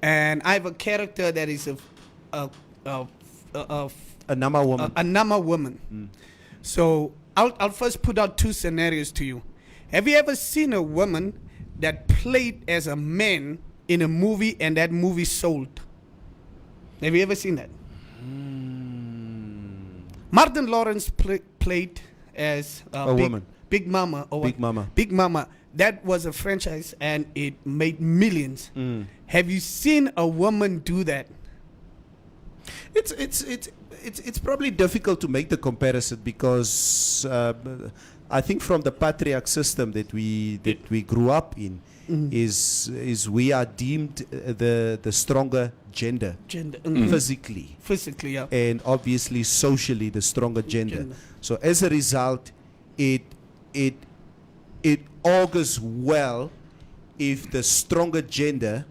and I have a character that is a Nama woman. A Nama woman. So I'll first put out 2 scenarios to you. Have you ever seen a woman that played as a man in a movie and that movie sold? Have you ever seen that? Martin Lawrence played as a woman. Big Mama. Big Mama. That was a franchise and it made millions. Have you seen a woman do that? It's probably difficult to make the comparison because I think from the patriarch system that we grew up in is we are deemed the stronger gender. Physically, yeah, and obviously socially the stronger gender. So as a result, it augurs well if the stronger gender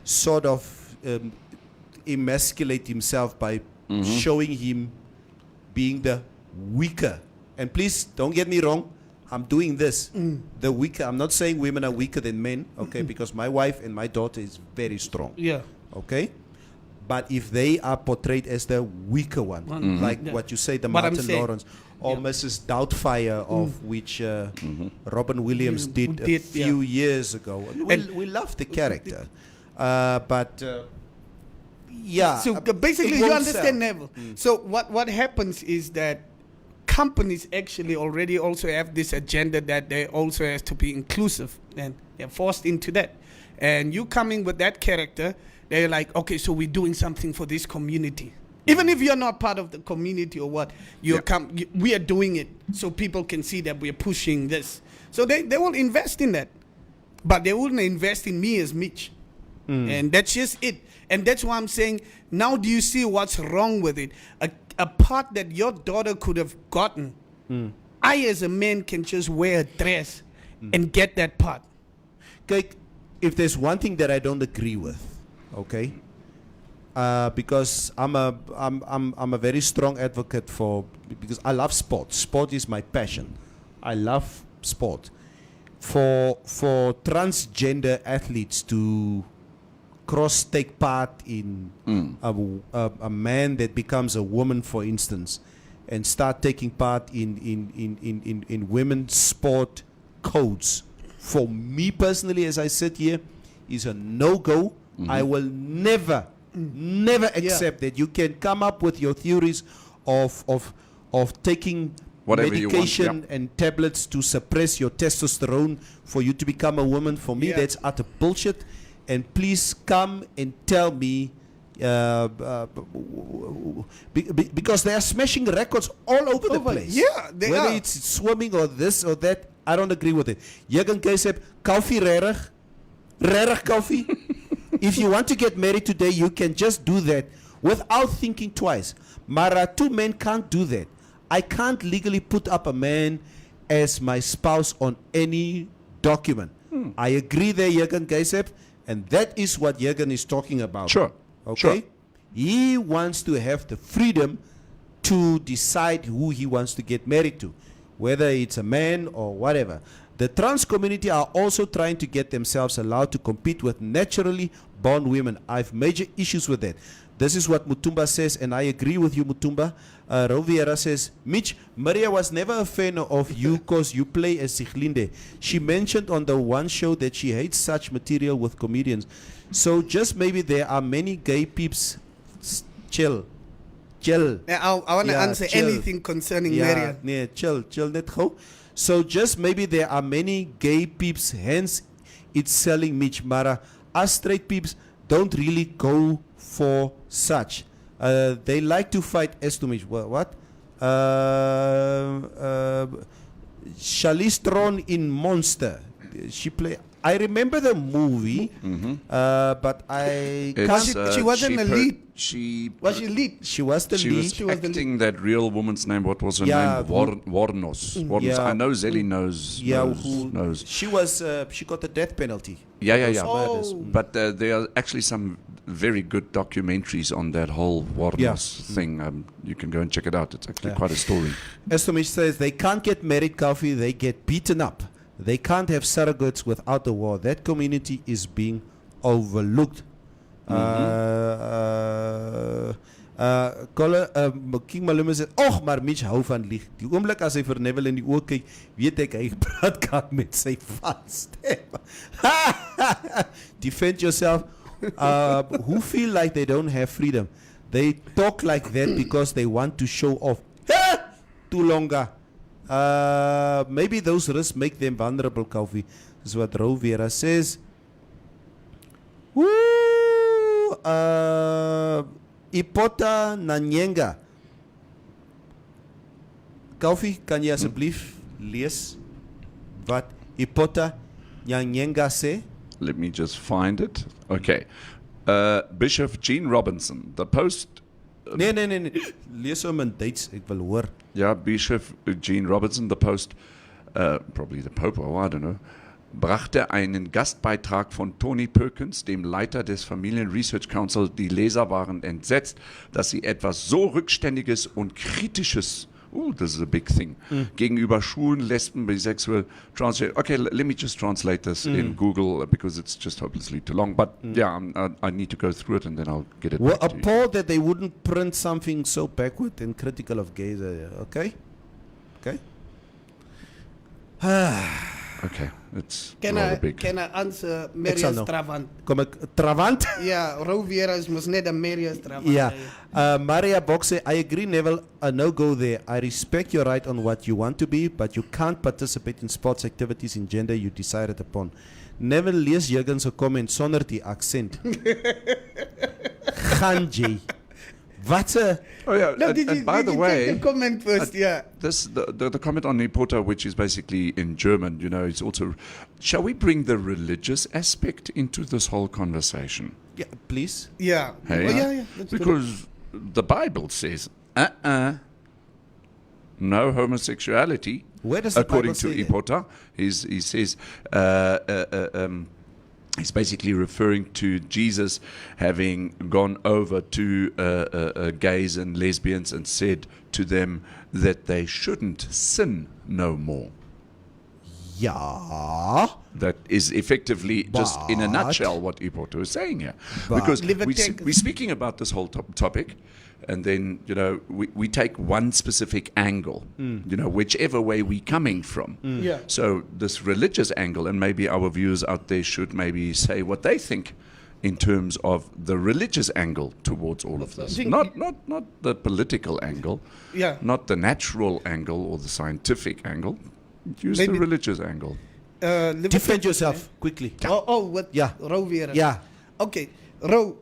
sort of emasculate himself by showing him being the weaker. And please don't get me wrong, I'm doing this. The weaker. I'm not saying women are weaker than men, okay, because my wife and my daughter is very strong. Yeah. Okay? But if they are portrayed as the weaker one, like what you say, the Martin Lawrence or Mrs. Doubtfire, of which Robin Williams did a few years ago. We love the character. But so basically you understand, Neville. So what happens is that companies actually already also have this agenda that they also have to be inclusive, and they're forced into that. And you coming with that character, they're like, okay, so we're doing something for this community. Even if you're not part of the community or what, we are doing it so people can see that we're pushing this. So they will invest in that. But they wouldn't invest in me as Mitch. And that's just it. And that's why I'm saying, now do you see what's wrong with it? A part that your daughter could have gotten, I as a man can just wear a dress and get that part. Okay, if there's one thing that I don't agree with, okay, because I'm a very strong advocate because I love sport. Sport is my passion. I love sport. For transgender athletes to take part in a man that becomes a woman, for instance, and start taking part in women's sport codes, for me personally, as I sit here, is a no-go. I will never accept that. You can come up with your theories of taking Whatever medication you want, and tablets to suppress your testosterone for you to become a woman. For me, that's utter bullshit. And please come and tell me, because they are smashing records all over the place. Yeah, they Whether are. it's swimming or this or that, I don't agree with it. Jürgen Keisep, coffee rarig coffee. If you want to get married today, you can just do that without thinking twice. Mara, two men can't do that. I can't legally put up a man as my spouse on any document. I agree there, Jürgen Keisep, and that is what Jürgen is talking about. Sure. Okay? Sure. He wants to have the freedom to decide who he wants to get married to, whether it's a man or whatever. The trans community are also trying to get themselves allowed to compete with naturally born women. I have major issues with that. This is what Mutumba says, and I agree with you, Mutumba. Roviera says, Mitch, Maria was never a fan of you because you play as Siglinde. She mentioned on the one show that she hates such material with comedians. So just maybe there are many gay peeps. Chill. I want to answer chill. anything concerning Yeah, Maria. nee, chill net gou. So just maybe there are many gay peeps, hence it's selling Mitch. Mara, us straight peeps don't really go for such. They like to fight as to Mitch. What? Charlize Theron in Monster. She play. I remember the movie, but I can't. She wasn't a lead. Was she lead? She was the She lead. was acting that real woman's name. What was her name? Warnos. Yeah. I know Zelly knows. knows. She was. She got the death penalty. Yeah. Murders. But there are actually some very good documentaries on that whole Warnos thing. You can go and check it out. It's actually quite a story. Estomish says they can't get married, coffee. They get beaten up. They can't have surrogates without the war. That community is being overlooked. King Maluma sê, "Och, maar Mitch hou van lieg. Die oomblik as hy vir Neville in die oë kyk, weet ek hy praat kan met sy vatstem." Defend yourself. Who feel like they don't have freedom? They talk like that because they want to show off. Too longer. Maybe those risks make them vulnerable, Kofi. This is what Rovera says. Woo! Ipota Nanyenga. Kofi, kan jy asseblief lees wat Ipota Nanyenga sê? Let me just find it. Okay. Bishop Gene Robinson, the Post. Nee. Lees hom in Duits, ek wil hoor. Yeah, Bishop Gene Robinson, the Post, probably the Pope, or I don't know, brachte einen Gastbeitrag von Tony Perkins, dem Leiter des Familien Research Council. Die Leser waren entsetzt, dass sie etwas so Rückständiges und Kritisches, this is a big thing, gegenüber Schwulen, Lesben, Bisexual, Transgender. Okay, let me just translate this in Google because it's just hopelessly too long. But I need to go through it and then I'll get it We're back to you. appalled that they wouldn't print something so backward and critical of gays. Okay? Okay, it's Can rather I big. answer Maria's know. Travant? Kom ek Travant? Yeah, Rovera mos net 'n Maria's Travant. Yeah. Maria Boxe, I agree, Neville, a no-go there. I respect your right on what you want to be, but you can't participate in sports activities in gender you decided upon. Neville, lees Jürgen se comment sonder die aksent. Ganji. Wat 'n Oh yeah, No, and by the way, take the comment first? Yeah. this the comment on Nipota, which is basically in German, it's also. Shall we bring the religious aspect into this whole conversation? Yeah, please. Yeah. Hey? Oh, yeah. That's good. Because the Bible says, no homosexuality. Where does the According Bible to say that? Ipota, he says, He's basically referring to Jesus having gone over to gays and lesbians and said to them that they shouldn't sin no more. Yeah. That is effectively just in a But- nutshell what Ipoto is saying here. But- Because Libertarian- we're speaking about this whole topic, and then, we take one specific angle, whichever way we're coming from. Yeah. So this religious angle, and maybe our viewers out there should maybe say what they think in terms of the religious angle towards all of this. think- Not the political angle, Yeah. not the natural angle or the scientific angle. Use the Maybe- religious angle. Defend yourself quickly. What? Yeah. Ro weer. Yeah. Okay, Ro,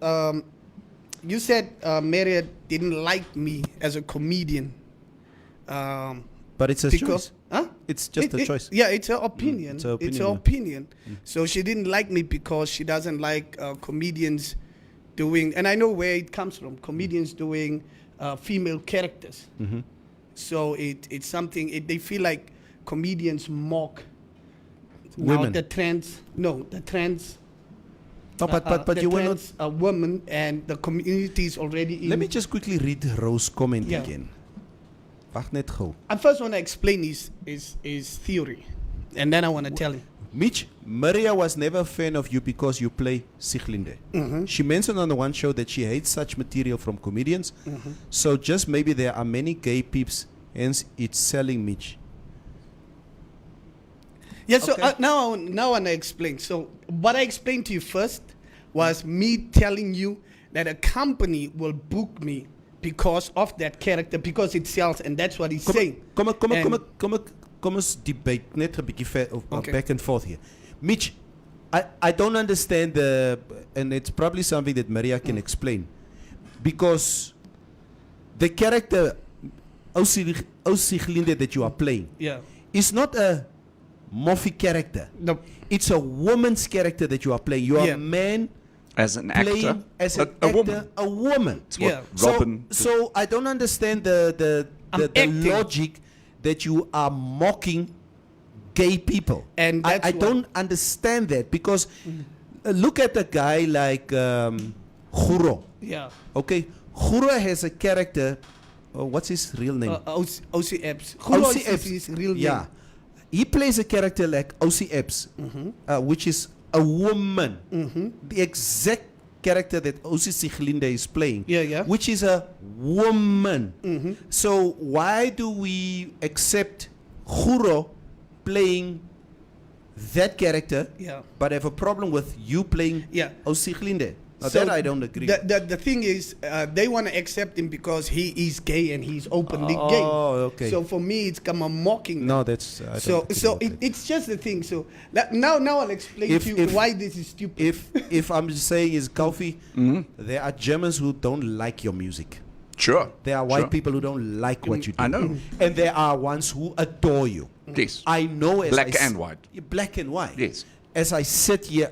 you said Marriott didn't like me as a comedian. But it's a Because, choice. huh? It's just a choice. Yeah, it's her opinion. it's her opinion, It's her yeah. opinion. So she didn't like me because she doesn't like comedians doing, and I know where it comes from, comedians doing female characters. So it's something, they feel like comedians mock now Women. the trans, No, but the you were not. trans woman, and the community is already in. Let me just quickly read Rose's comment Yeah. again. Wacht net gauw. I first want to explain his theory, and then I want to tell you. Mitch, Maria was never a fan of you because you play Siglinde. She mentioned on the one show that she hates such material from comedians. So just maybe there are many gay peeps, hence it's selling Mitch. Yeah, so Okay. now I want to explain. So what I explained to you first was me telling you that a company will book me because of that character, because it sells, and that's what he's saying. Kom ons debate net 'n bietjie Okay. back and forth here. Mitch, I don't understand and it's probably something that Maria can explain, because the character Osiglinde that you are playing Yeah. is not a Moffy character. No. It's a woman's character that you are playing. You are Yeah. a man As an actor, playing as an a actor, woman. a woman. It's what Yeah. Robin. So I don't understand the I'm acting. logic that you are mocking gay people. And I that's don't understand that, because look at a guy like Guro. Yeah. Okay, Guro has a character. What's his real name? OC Epps. OC Epps. His real name. Yeah, he plays a character like OC Epps, which is a woman. The exact character that OC Siglinde is playing. Yeah, yeah. Which is a woman. So why do we accept Guro playing that character, Yeah. but have a problem with you playing Yeah. OC Siglinde? Now So that I don't agree. The thing is, they want to accept him because he is gay and he's openly gay. Oh, okay. So for me, it's come a mocking. No, that's I So don't agree with that. it's just the thing. So now I'll explain If- to you if- why this is stupid. if I'm just saying is Kofi, there are Germans who don't like your music. Sure. There are white Sure. people who don't like what you do. I know. And there are ones who adore you. Yes. I know as Black I and white. Black and white. Yes. As I sit here,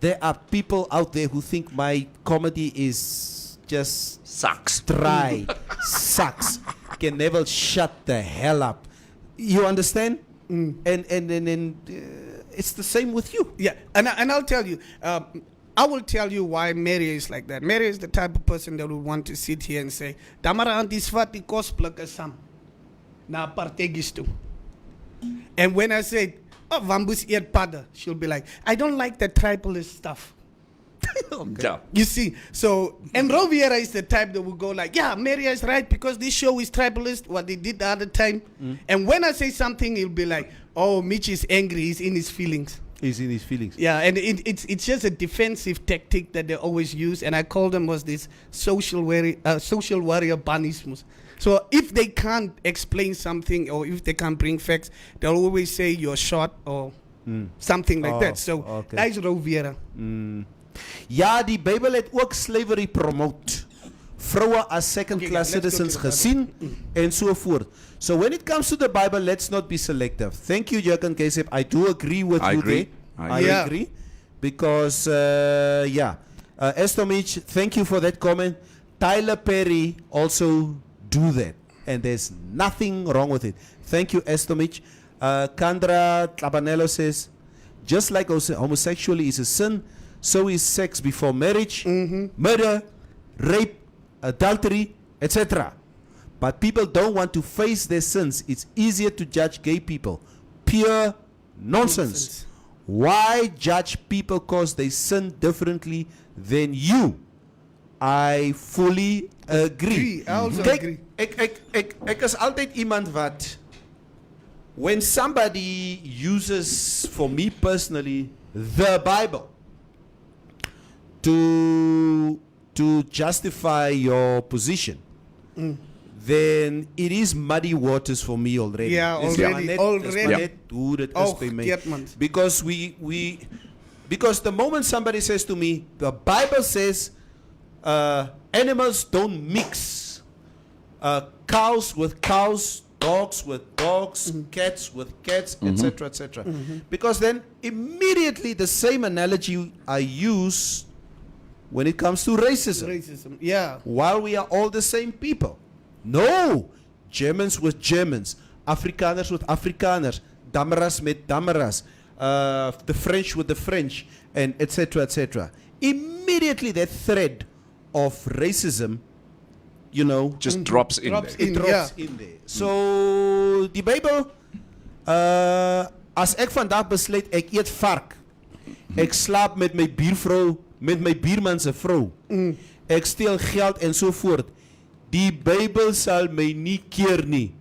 there are people out there who think my comedy is just Sucks. dry, sucks, can never shut the hell up. You understand? And it's the same with you. Yeah, and I'll tell you. I will tell you why Mary is like that. Mary is the type of person that would want to sit here and say, "Tamara antisfati cosplay sam na partegistu." And when I say, "Oh, Vambus eat pada," she'll be like, "I don't like the tribalist stuff." Yeah. You see, so, and Roviera is the type that will go like, "Yeah, Maria is right because this show is tribalist," what they did the other time. And when I say something, he'll be like, "Oh, Mitch is angry, he's in his feelings." He's in his feelings. Yeah, and it's just a defensive tactic that they always use, and I call them was this social warrior banismus. So if they can't explain something or if they can't bring facts, they'll always say you're short or something like that. So okay. that's Roviera. Ja, die Bybel het ook slavery promote. Vroue as second Okay, class let's go citizens to the gesien en so voort. So when it comes to the Bible, let's not be selective. Thank you, Jurgen Kesep. I do agree with I you agree. there. I I Yeah. agree. Because, Estomich, thank you for that comment. Tyler Perry also do that. And there's nothing wrong with it. Thank you, Estomich. Kandra Tlabanello says, just like homosexuality is a sin, so is sex before marriage, murder, rape, adultery, etc. But people don't want to face their sins. It's easier to judge gay people. Pure nonsense. Why judge people because they sin differently than you? I fully agree. I also Kijk, agree. ek is altyd iemand wat, when somebody uses, for me personally, the Bible to justify your position, then it is muddy waters for me already. Yeah, Dis already. maar net hoe dit is by my. Because because the moment somebody says to me, the Bible says animals don't mix, cows with cows, dogs with dogs, cats with cats, etc., etc. Because then immediately the same analogy I use when it comes to racism. Racism, yeah. While we are all the same people. No! Germans with Germans, Afrikaners with Afrikaners, Damaras met Damaras, the French with the French, and etc., etc. Immediately that thread of racism, you know, Just drops in there. it drops in there. So, die Bijbel, as ek vandag besluit, ek eet vark, ek slaap met my buurvrou, met my buurman se vrou, ek steel geld en so voort, die Bijbel sal my nie keer nie,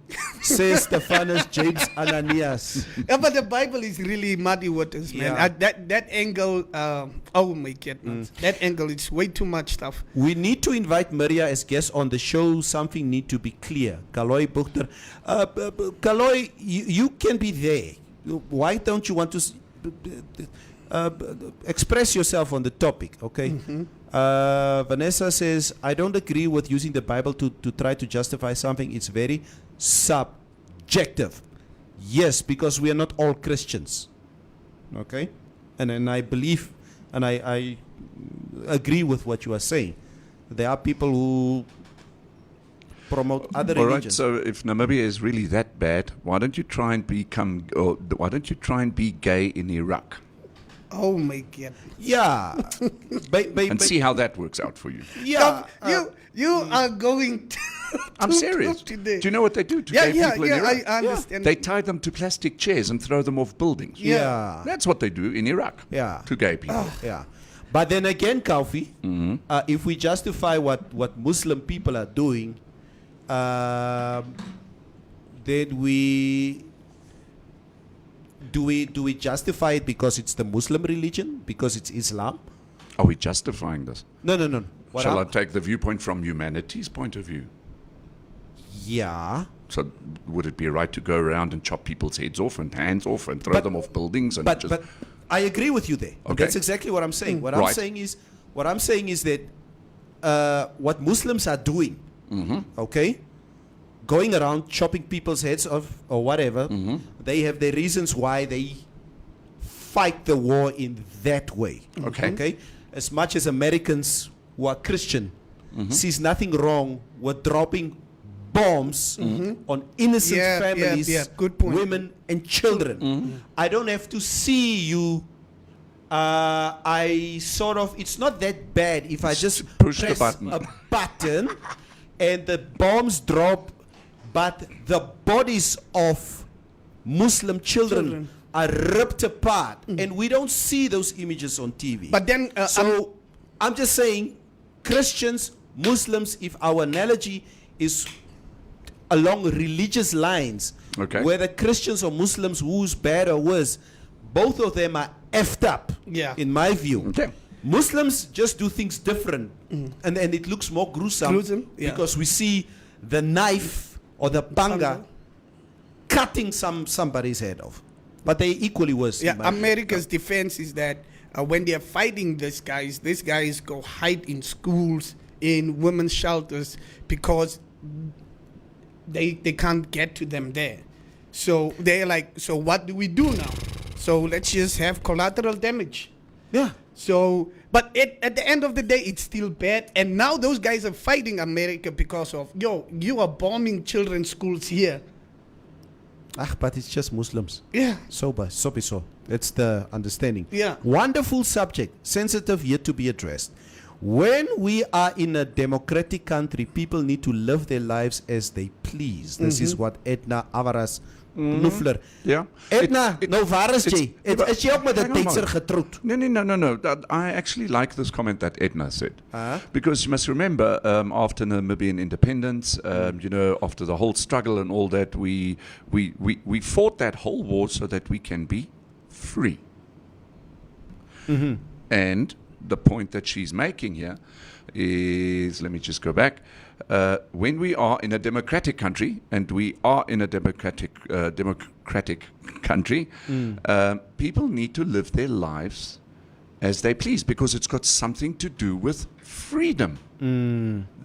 says Stephanus James Ananias. Yeah, but the Bible is really muddy waters, man. Yeah. That angle, oh my goodness, that angle is way too much stuff. We need to invite Maria as guest on the show. Something need to be clear. Kaloy Buchter. Kaloy, you can be there. Why don't you want to express yourself on the topic, okay? Vanessa says, I don't agree with using the Bible to try to justify something. It's very subjective. Yes, because we are not all Christians. Okay? And I believe, and I agree with what you are saying. There are people who promote other All right, religions. so if Namibia is really that bad, why don't you try and be gay in Iraq Oh my God. Yeah. and see how that works out for you? Yeah. You are going to I'm serious. today. Do you know what they do to Yeah, gay people in Iraq? I understand. They tie them to plastic chairs and throw them off buildings. Yeah. That's what they do in Iraq Yeah. to gay people. Yeah. But then again, Kaufi, if we justify what Muslim people are doing, then do we justify it because it's the Muslim religion, because it's Islam? Are we justifying this? No. What Shall I I'm- take the viewpoint from humanity's point of view? Yeah. So would it be right to go around and chop people's heads off and hands off and throw But- them off buildings and But just but I agree with you there. Okay. That's exactly what I'm saying. What Right. I'm saying is that what Muslims are doing, okay, going around chopping people's heads off or whatever, they have their reasons why they fight the war in that way. Okay. Okay. As much as Americans who are Christian sees nothing wrong with dropping bombs on innocent Yeah, families, yeah, good point. women and children. I don't have to see you. It's not that bad if I just push the press button. a button and the bombs drop, but the bodies of Muslim children are ripped apart, and we don't see those images on TV. But then, so I'm just saying, Christians, Muslims, if our analogy is along religious lines, Okay. whether Christians or Muslims, who's bad or worse, both of them are effed up, Yeah. in my view. Okay. Muslims just do things different, and it looks more gruesome, Yeah. because we see the knife or the panga cutting somebody's head off. But they equally worse. yeah, in my view. America's defense is that when they are fighting these guys go hide in schools, in women's shelters, because they can't get to them there. So they're like, so what do we do now? So let's just have collateral damage. Yeah. So, but at the end of the day, it's still bad. And now those guys are fighting America because of, you are bombing children's schools here. But it's just Muslims. Yeah. So. That's the understanding. Yeah. Wonderful subject, sensitive yet to be addressed. When we are in a democratic country, people need to live their lives as they please. This is what Edna Avaras Knufler. Yeah. Edna, nou waar is jy? Is jy ook met 'n Hang on, Duitser man. getroud? No. I actually like this comment that Edna said. Because you must remember, after Namibian independence, after the whole struggle and all that, we fought that whole war so that we can be free. And the point that she's making here is, let me just go back. When we are in a democratic country, and we are in a democratic country, people need to live their lives as they please, because it's got something to do with freedom.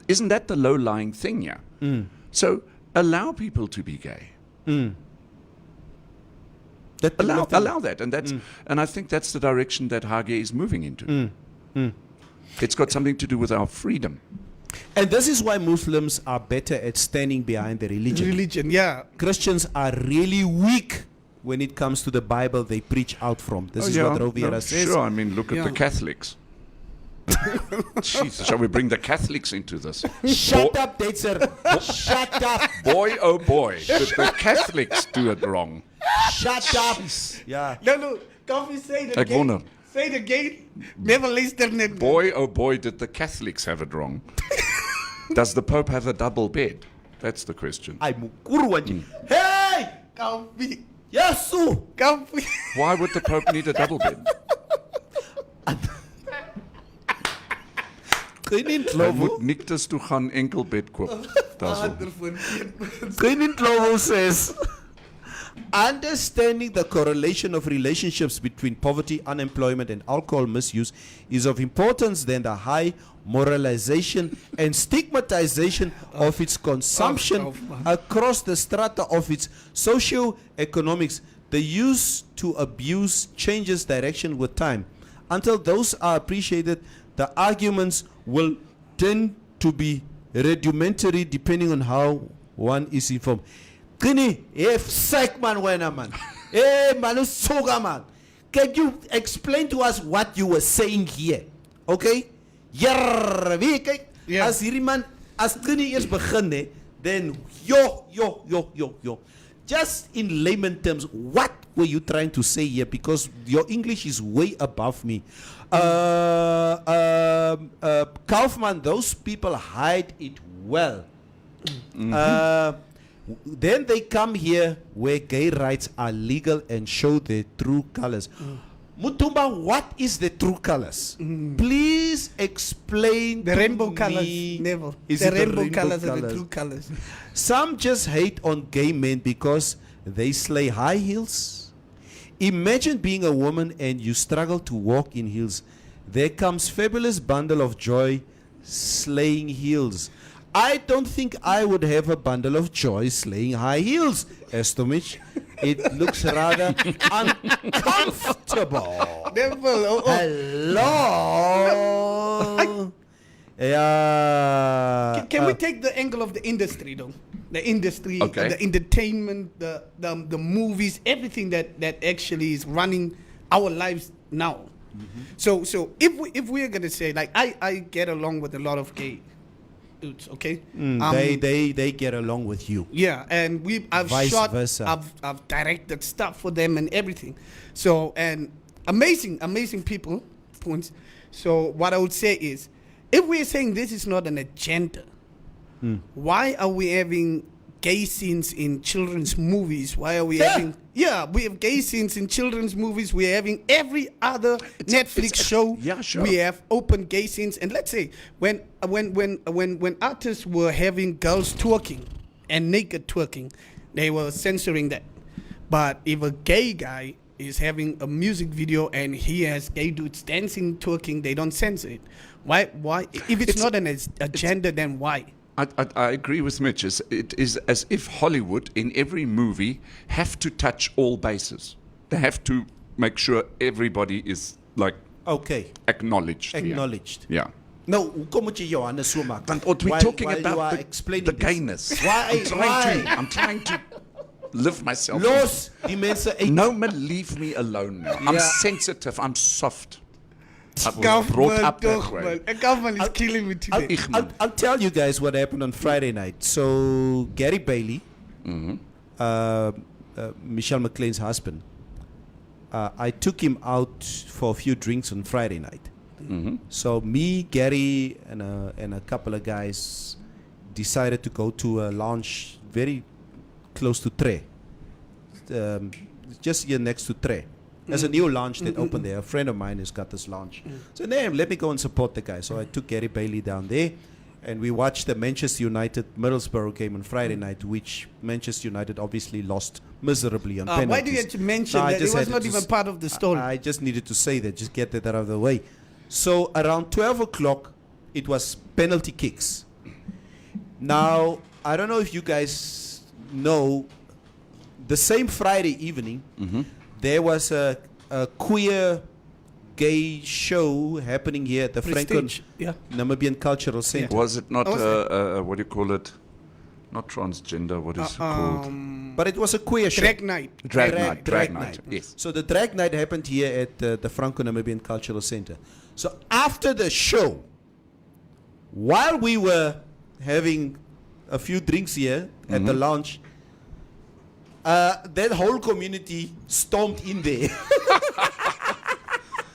Isn't that the low-lying thing here? So allow people to be gay. Allow that, and I think that's the direction that Hage is moving into. It's got something to do with our freedom. And this is why Muslims are better at standing behind the religion. Yeah. Christians are really weak when it comes to the Bible they preach out from. This is what Rovira says. Sure, I mean, look at the Catholics. Jesus, shall we bring the Catholics into this? Shut up, Datzer. Shut up. Boy, oh boy, did the Catholics do it wrong. Shut up. Yeah. No, can we say it Ek again? wonder. Say it again. Never luister net. Boy, oh boy, did the Catholics have it wrong. Does the Pope have a double bed? That's the question. Ay, mukuru wanji. Hey! Kampi. Yesu! Kampi. Why would the Pope need a double bed? Kun jy nie Hy glo moet niktes toe gaan enkel bed koop. Daarso. Kun jy nie glo says understanding the correlation of relationships between poverty, unemployment, and alcohol misuse is of importance than the high moralization and stigmatization of its consumption across the strata of its socio-economics. The use to abuse changes direction with time. Until those are appreciated, the arguments will tend to be rudimentary depending on how one is informed. Kini, psych man wena man. Manu soga man. Can you explain to us what you were saying here? Okay? Yeah. As hierdie man, as kini eers begin, then yo. Just in layman terms, what were you trying to say here? Because your English is way above me. Kaufman, those people hide it well. Then they come here where gay rights are legal and show their true colors. Mutumba, what is the true colors? Please explain The to rainbow me. colors. Never. Is The it rainbow colors are the true colors. Some just hate on gay men because they slay high heels. Imagine being a woman and you struggle to walk in heels. There comes fabulous bundle of joy slaying heels. I don't think I would have a bundle of joy slaying high heels, Estomich. It looks rather uncomfortable. Never. Hello. Yeah. Can we take the angle of the industry though? The industry, Okay. the entertainment, the movies, everything that actually is running our lives now. So if we are gonna say, like, I get along with a lot of gay dudes, okay? They get along with you. Yeah, and I've Vice shot, versa. I've directed stuff for them and everything. So, and amazing people, points. So what I would say is, if we're saying this is not an agenda, why are we having gay scenes in children's movies? Why are we having... Yeah, we have gay scenes in children's movies. We're having every other Netflix show. Yeah, sure. We have open gay scenes. And let's say, when artists were having girls twerking and naked twerking, they were censoring that. But if a gay guy is having a music video and he has gay dudes dancing, twerking, they don't censor it. Why? If it's not an agenda, then why? I agree with Mitch. It is as if Hollywood, in every movie, have to touch all bases. They have to make sure everybody is, like, acknowledged. Acknowledged. Yeah. No, kom moet jy Johannes so maak? We're talking about the gayness. Why? I'm trying to lift myself. Los die mense uit. No, man, leave me alone now. I'm Yeah. sensitive. I'm soft. I was brought Government, up that toch, way. man. A government is killing me today. I'll tell you guys what happened on Friday night. So Gary Bailey, Michelle McLean's husband, I took him out for a few drinks on Friday night. So me, Gary, and a couple of guys decided to go to a lounge very close to Tre, just here next to Tre. There's a new lounge that opened there. A friend of mine has got this lounge. So then let me go and support the guy. So I took Gary Bailey down there, and we watched the Manchester United Middlesbrough game on Friday night, which Manchester United obviously lost miserably on penalties. Why do you have to mention No, I that? It just was had not to even just- part of the story. I just needed to say that, just get that out of the way. So around 12 o'clock, it was penalty kicks. Now, I don't know if you guys know, the same Friday evening, there was a queer gay show happening here at the Franco Prestige, yeah. Namibian Cultural Center. Was it not, Was what do you call it? Not transgender, what is it called? But it was a queer show. Drag night. Drag night. Yes. So the drag night happened here at the Franco Namibian Cultural Center. So after the show, while we were having a few drinks here at the lounge, that whole community stormed in there.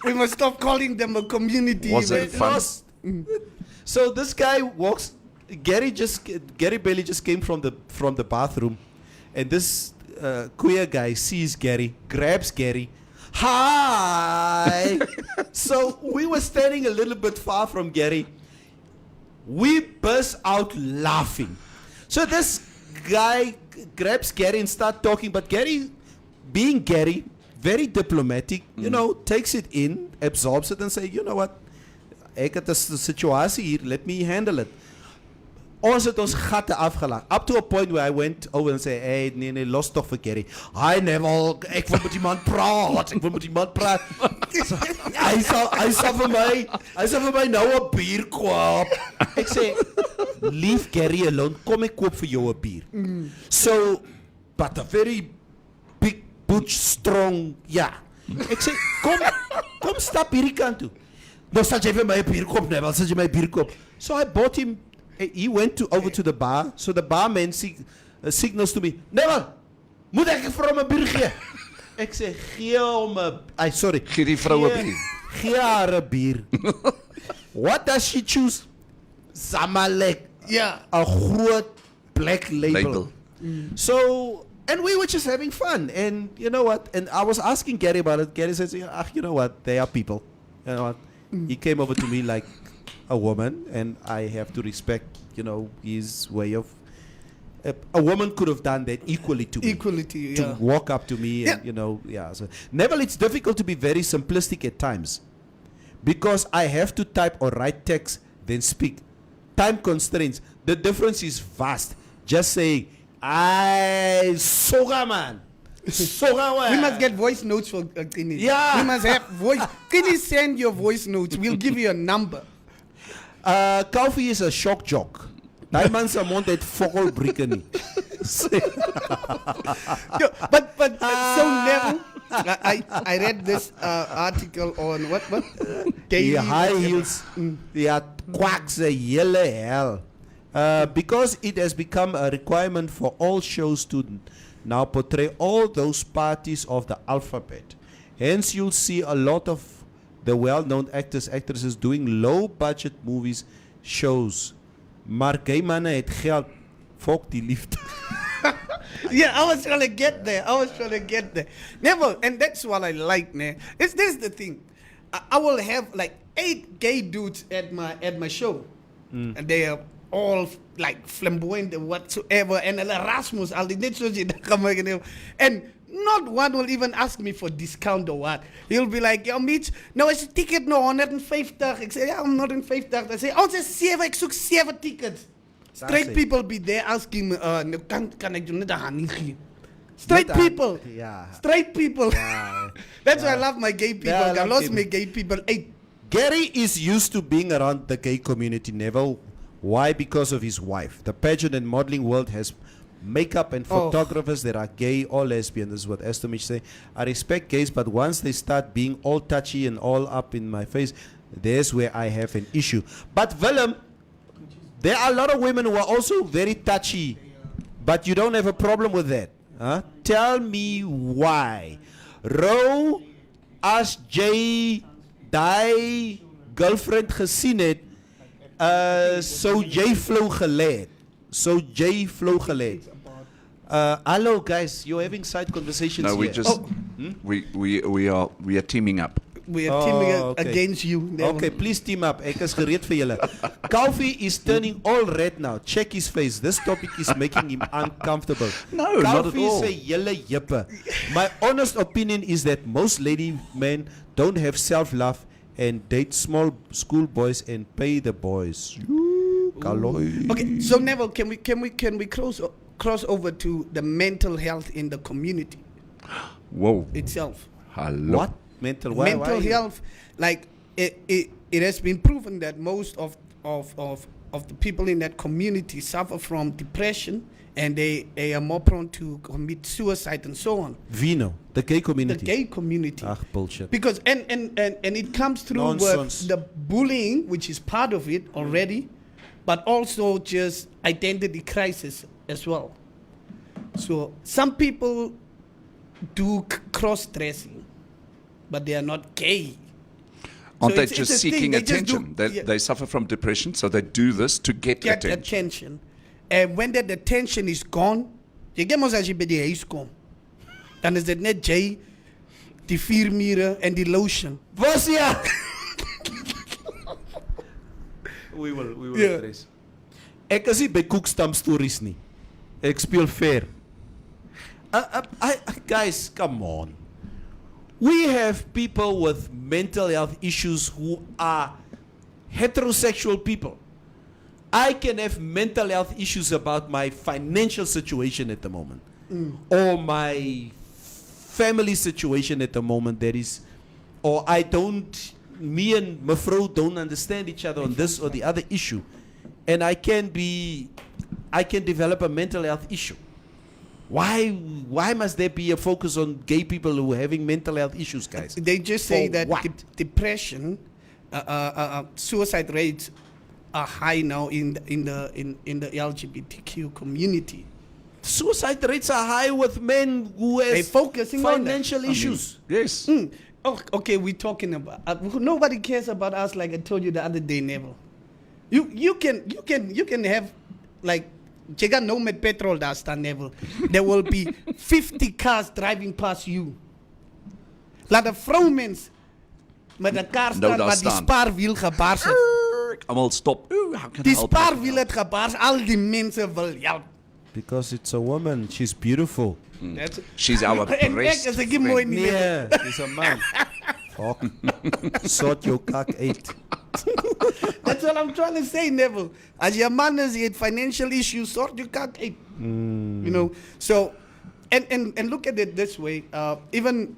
We must stop calling them a community. Was it man. fun? Lost. So this guy walks. Gary Bailey just came from the bathroom, and this queer guy sees Gary, grabs Gary. Hi. So we were standing a little bit far from Gary. We burst out laughing. So this guy grabs Gary and start talking, but Gary, being Gary, very diplomatic, you know, takes it in, absorbs it, and say, you know what, ek het 'n situasie hier, let me handle it. Ons het ons gatte afgelag. Up to a point where I went over and say, hey, nee, los toch vir Gary. Hi Neville, ek wil met iemand praat. Ek wil met iemand praat. So, hy sal vir my nou 'n bier koop. Ek sê, leave Gary alone. Kom ek koop vir jou 'n bier. So, but a very big, butch, strong, ja. Ek sê, kom stap hierdie kant toe. Nou sal jy vir my 'n bier koop, Neville, sal jy my 'n bier koop. So I bought him. He went over to the bar, so the barman signals to me, Neville, moet ek vir hom 'n bier gee? Ek sê, gee hom 'n... Sorry. Gee die vrou 'n bier. Gee haar 'n bier. What does she choose? Zamalek. Yeah. A groot black label. Label. So, and we were just having fun. And you know what? And I was asking Gary about it. Gary says, you know what? They are people. You know what? He came over to me like a woman, and I have to respect, you know, his way of... A woman could have done that equally to me. Equally to you, To yeah. walk up to me and, Yeah. you know, yeah. So, Neville, it's difficult to be very simplistic at times because I have to type or write text, then speak. Time constraints. The difference is vast. Just saying, soga man. Soga man. We must get voice notes for Kini. Yeah. We must have voice. Kini, send your voice notes. We'll give you a number. Koffie is a shock jock. Daai man se mond het vogelbrieke nie. Yo, but so Neville, I read this article on what Die high heels, ja, quacks a hele hell. Because it has become a requirement for all shows to now portray all those parties of the alphabet. Hence, you'll see a lot of the well-known actors, actresses doing low-budget movies, shows. Maar gay manne het geld. Fok die liefde. Yeah, I was trying to get there. Neville, and that's what I like, man. This is the thing. I will have like 8 gay dudes at my show, and they are all like flamboyant and whatsoever. And Erasmus, I'll and not one will even ask me for discount or what. He'll be like, yo, Mitch, nou is die ticket nou 150. Ek sê, ja, I'm not in 50. I say, ons is 7, ek soek 7 tickets. Straight it. people be there asking me, nou kan ek jou net 'n handie gee. Straight Net 'n- people. ja. Straight people. Ja. That's why I love my gay people. Yeah, I I love lost them. my gay people. Hey, Gary is used to being around the gay community, Neville. Why? Because of his wife. The pageant and modeling world has makeup and photographers that are gay or lesbian. This is what Estomich say. I respect gays, but once they start being all touchy and all up in my face, there's where I have an issue. But Willem, there are a lot of women who are also very touchy, but you don't have a problem with that. Huh? Tell me why. Ro, as J, die girlfriend gesien het, so J flow gelê. So J flow gelê. Hello guys, you're having side conversations No, we here. just we are teaming up. We are teaming okay. against you. Okay, please team up. Ek is gereed vir julle. Calfee is turning all red now. Check his face. This topic is making him uncomfortable. No, not at all. Calfee sê julle jippe. My honest opinion is that most lady men don't have self-love and date small school boys and pay the boys. Kaloi. Okay, so Neville, can we cross over to the mental health in the community Whoa. itself? Hello. What? Mental health, like it has been proven that most of the people in that community suffer from depression, and they are more prone to commit suicide and so on. Vino, the gay community. The gay community. Ah, bullshit. Because and it comes through Nonsense. with the bullying, which is part of it already, but also just identity crisis as well. So some people do cross-dressing, but they are not gay. Aren't So they it's just a thing, seeking they just attention? do- They suffer from depression, so they do this to get attention. Attention. And when that attention is gone, jy kyk mos as jy by die huis kom, dan is dit net jy, die vuurmure en die lotion. Was ja. We will Yeah. address. Ek is nie by koekstamp stories nie. Ek speel fair. Guys, come on. We have people with mental health issues who are heterosexual people. I can have mental health issues about my financial situation at the moment, or my family situation at the moment that is, or me and Mefro don't understand each other on this or the other issue, and I can develop a mental health issue. Why must there be a focus on gay people who are having mental health issues, guys? They just say For that what? depression, suicide rates are high now in the LGBTQ community. Suicide rates are high with men who They have focusing on that. financial issues. Yes. Oh, okay, we're talking about nobody cares about us. Like I told you the other day, Neville. You can have like jy got no met petrol daar staan, Neville. There will be 50 cars driving past you. Laat 'n vroumens met 'n kar staan daar wat die staan. spaarwiel gebars het. Almal stop. Ooh, how can I Die help you? spaarwiel het gebars. Al die mense wil help. Because it's a woman, she's beautiful. That's She's our en ek breast is ek nie mooi friend. nie. Yeah, she's a man. Fuck. Sort your cock out. That's what I'm trying to say, Neville. As your man is, you had financial issues, sort your cut. You know, so and look at it this way. Even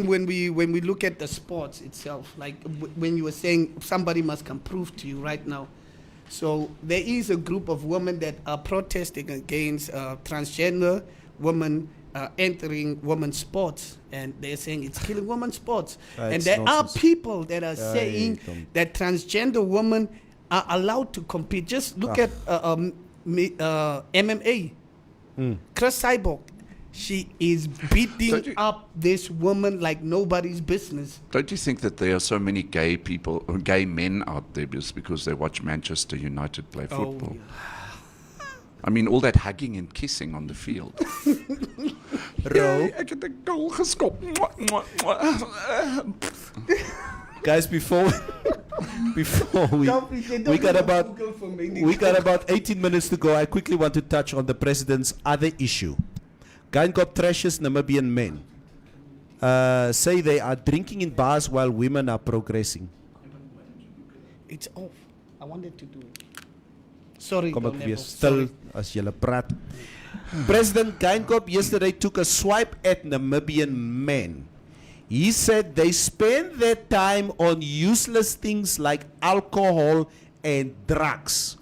when we look at the sports itself, like when you were saying somebody must come prove to you right now. So there is a group of women that are protesting against transgender women entering women's sports, and they're saying it's killing women's sports. And It's there nonsense. are people that are Yeah, saying come. that transgender women are allowed to compete. Just look at MMA. Chris Cyborg, she is Don't beating you- up this woman like nobody's business. Don't you think that there are so many gay people or gay men out there just because they watch Manchester United play football? I mean, all that hugging and kissing on the field. Ro, Ek het 'n goal geskop. guys, before we got about 18 minutes to go. I quickly want to touch on the president's other issue. Gynekop trashes Namibian men. Say they are drinking in bars while women are progressing. It's off. I wanted to do it. Sorry, Kom ek Neville. weer stil as julle praat. President Gynekop yesterday took a swipe at Namibian men. He said they spend their time on useless things like alcohol and drugs.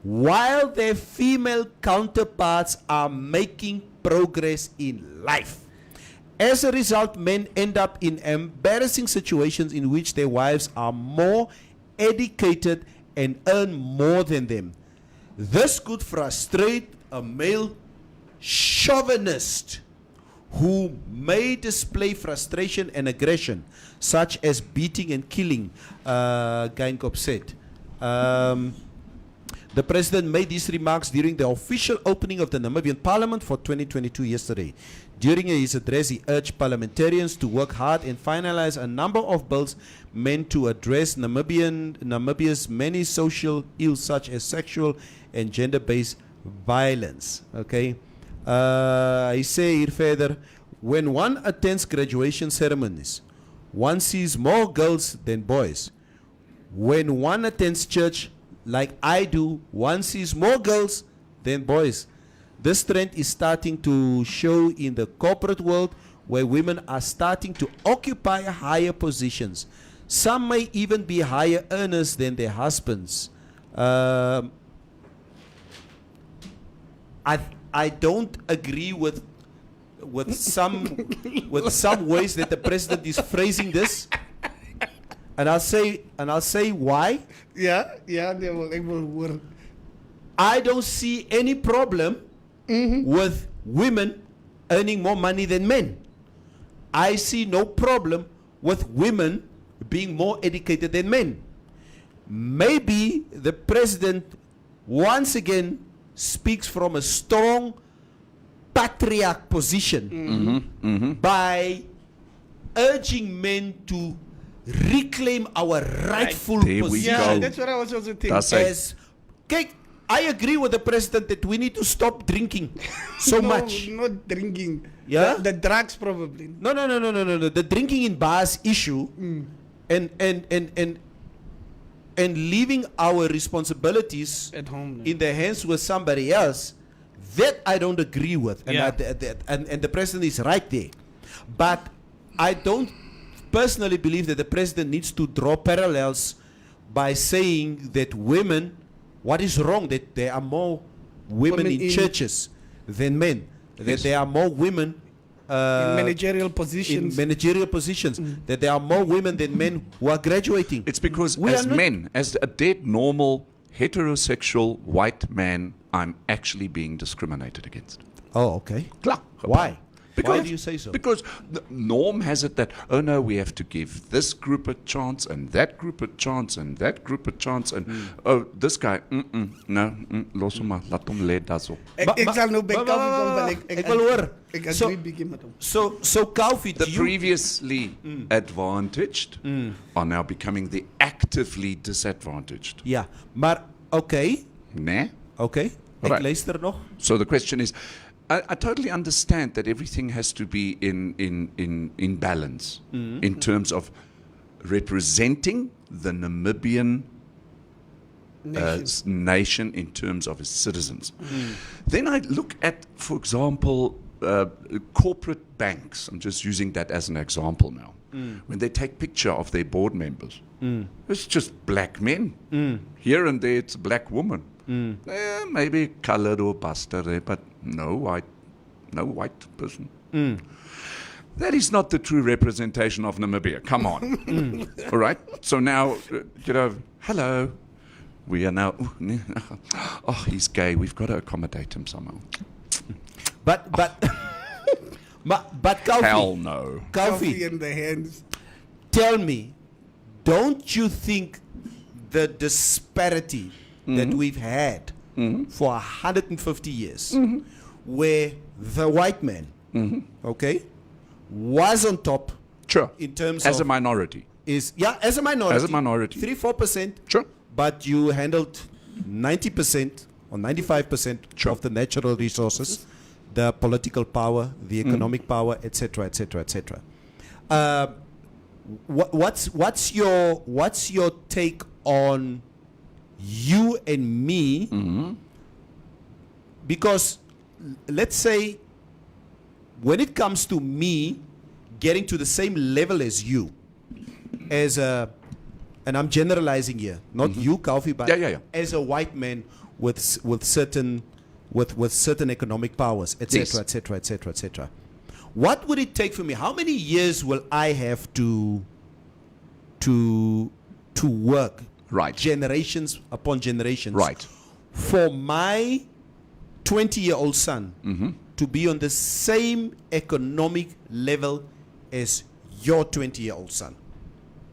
while their female counterparts are making progress in life. As a result, men end up in embarrassing situations in which their wives are more educated and earn more than them. This could frustrate a male chauvinist who may display frustration and aggression, such as beating and killing, Geinkop said. The president made these remarks during the official opening of the Namibian parliament for 2022 yesterday. During his address, he urged parliamentarians to work hard and finalize a number of bills meant to address Namibia's many social ills, such as sexual and gender-based violence. Okay. Hy sê hier verder, when one attends graduation ceremonies, one sees more girls than boys. When one attends church, like I do, one sees more girls than boys. This trend is starting to show in the corporate world, where women are starting to occupy higher positions. Some may even be higher earners than their husbands. I don't agree with some ways that the president is phrasing this, and I'll say why. Yeah, they will work. I don't see any problem with women earning more money than men. I see no problem with women being more educated than men. Maybe the president once again speaks from a strong patriarch position by urging men to reclaim our rightful There we position. go. Yeah, that's what I was also thinking. That's it. As, kijk, I agree with the president that we need to stop drinking so No, much. not drinking. Yeah? The drugs probably. No. The drinking in bars issue and leaving our responsibilities At home. in the hands with somebody else, that I don't agree with. And, Yeah. and the president is right there. But I don't personally believe that the president needs to draw parallels by saying that women, what is wrong, that there are more women in churches than men, that there are more women in managerial positions. that there are more women than men who are graduating. It's because We as are not- men, as a dead normal heterosexual white man, I'm actually being discriminated against. Oh, okay. Klar. Why? Because, Why do you say so? Because the norm has it that, oh no, we have to give this group a chance and that group a chance and that group a chance and oh, this guy, los hom maar, laat hom lê daarso. Ik zal nou bij Calvin komen, want Ik wil hoor. ik So- agree begin met hem. So Calvi, The previously advantaged are now becoming the actively disadvantaged. ja, maar oké, Nah? ik Right. luister nog. So the question is, I totally understand that everything has to be in balance in terms of representing the Namibian nation in terms of its citizens. Then I look at, for example, corporate banks. I'm just using that as an example now. When they take picture of their board members, it's just black men. Here and there, it's a black woman. Maybe colored or bastard, but no white person. That is not the true representation of Namibia. Come on. All right. So now, hello. We are now. Oh, he's gay. We've got to accommodate him somehow. But Calvi, Hell no. Coffee Calvi, in the hands. tell me, don't you think the disparity that we've had for 150 years, where the white man, was on top Sure. in terms As of a minority. as a minority, As a minority. 3-4%, Sure. but you handled 90% or 95% Sure. of the natural resources, the political power, the economic power, etc., etc., etc. What's your take on you and me? Because let's say when it comes to me getting to the same level as you, as a, and I'm generalizing here, not you, Kaufi, but Yeah. as a white man with certain economic powers, etc., Yes. etc., etc., etc. What would it take for me? How many years will I have to work? Right. Generations upon generations. Right. For my 20-year-old son to be on the same economic level as your 20-year-old son.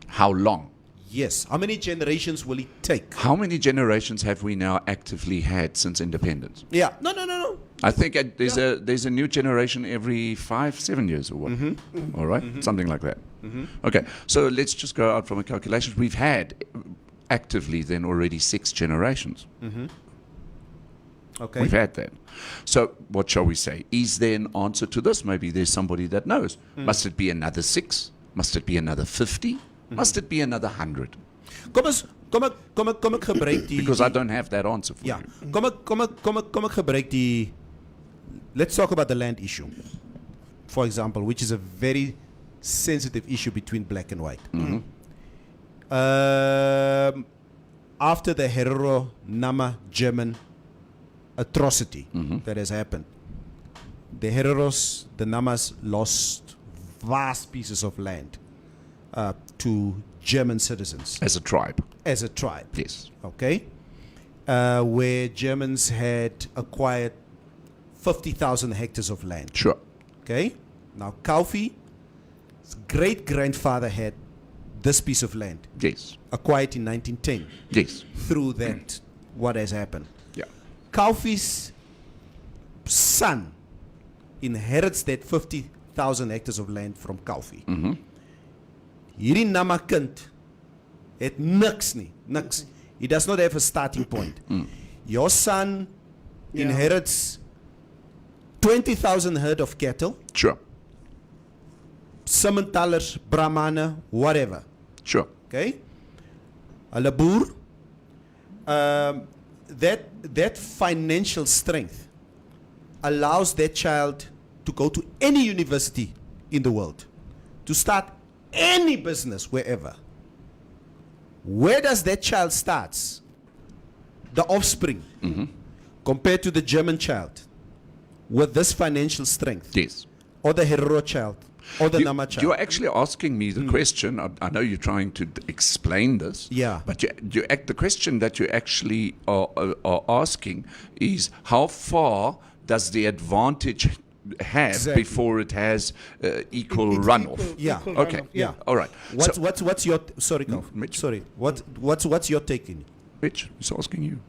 How long? Yes. How many generations will it take? How many generations have we now actively had since independence? Yeah. No. I think there's a new generation every 5-7 years or what. All right? Something like that. Okay. So let's just go out from a calculation. We've had actively then already 6 generations. Okay. We've had that. So what shall we say? Is there an answer to this? Maybe there's somebody that knows. Must it be another 6? Must it be another 50? Must it be another 100? Kom ek gebruik die Because I don't have that answer for Ja. you. Kom ek gebruik die Let's talk about the land issue. For example, which is a very sensitive issue between black and white. After the Herero Nama German atrocity that has happened, the Hereros, the Namas lost vast pieces of land to German citizens As a tribe. as a tribe. Yes. Okay, where Germans had acquired 50,000 hectares of land. Sure. Okay, now Kaufi's great grandfather had this piece of land Yes. acquired in 1910. Yes. Through that, what has happened? Yeah. Kaufi's son inherits that 50,000 hectares of land from Kaufi. Hierdie Nama kind het niks nie, niks. He does not have a starting point. Your son inherits 20,000 herd of cattle, Sure. Simmentalers, Brahmane, whatever. Sure. Okay? Hulle boer. That financial strength allows that child to go to any university in the world, to start any business wherever. Where does that child start? The offspring, compared to the German child with this financial strength, Yes. or the Herero child, or the Nama child. You're actually asking me the question. I know you're trying to explain this. Yeah. But the question that you actually are asking is how far does the advantage have Exactly. before it has equal It's runoff? Yeah. equal Okay. runoff, yeah. All right. What's your sorry, Kauf. Mitch. Sorry. What's your take in? Rich, he's asking you.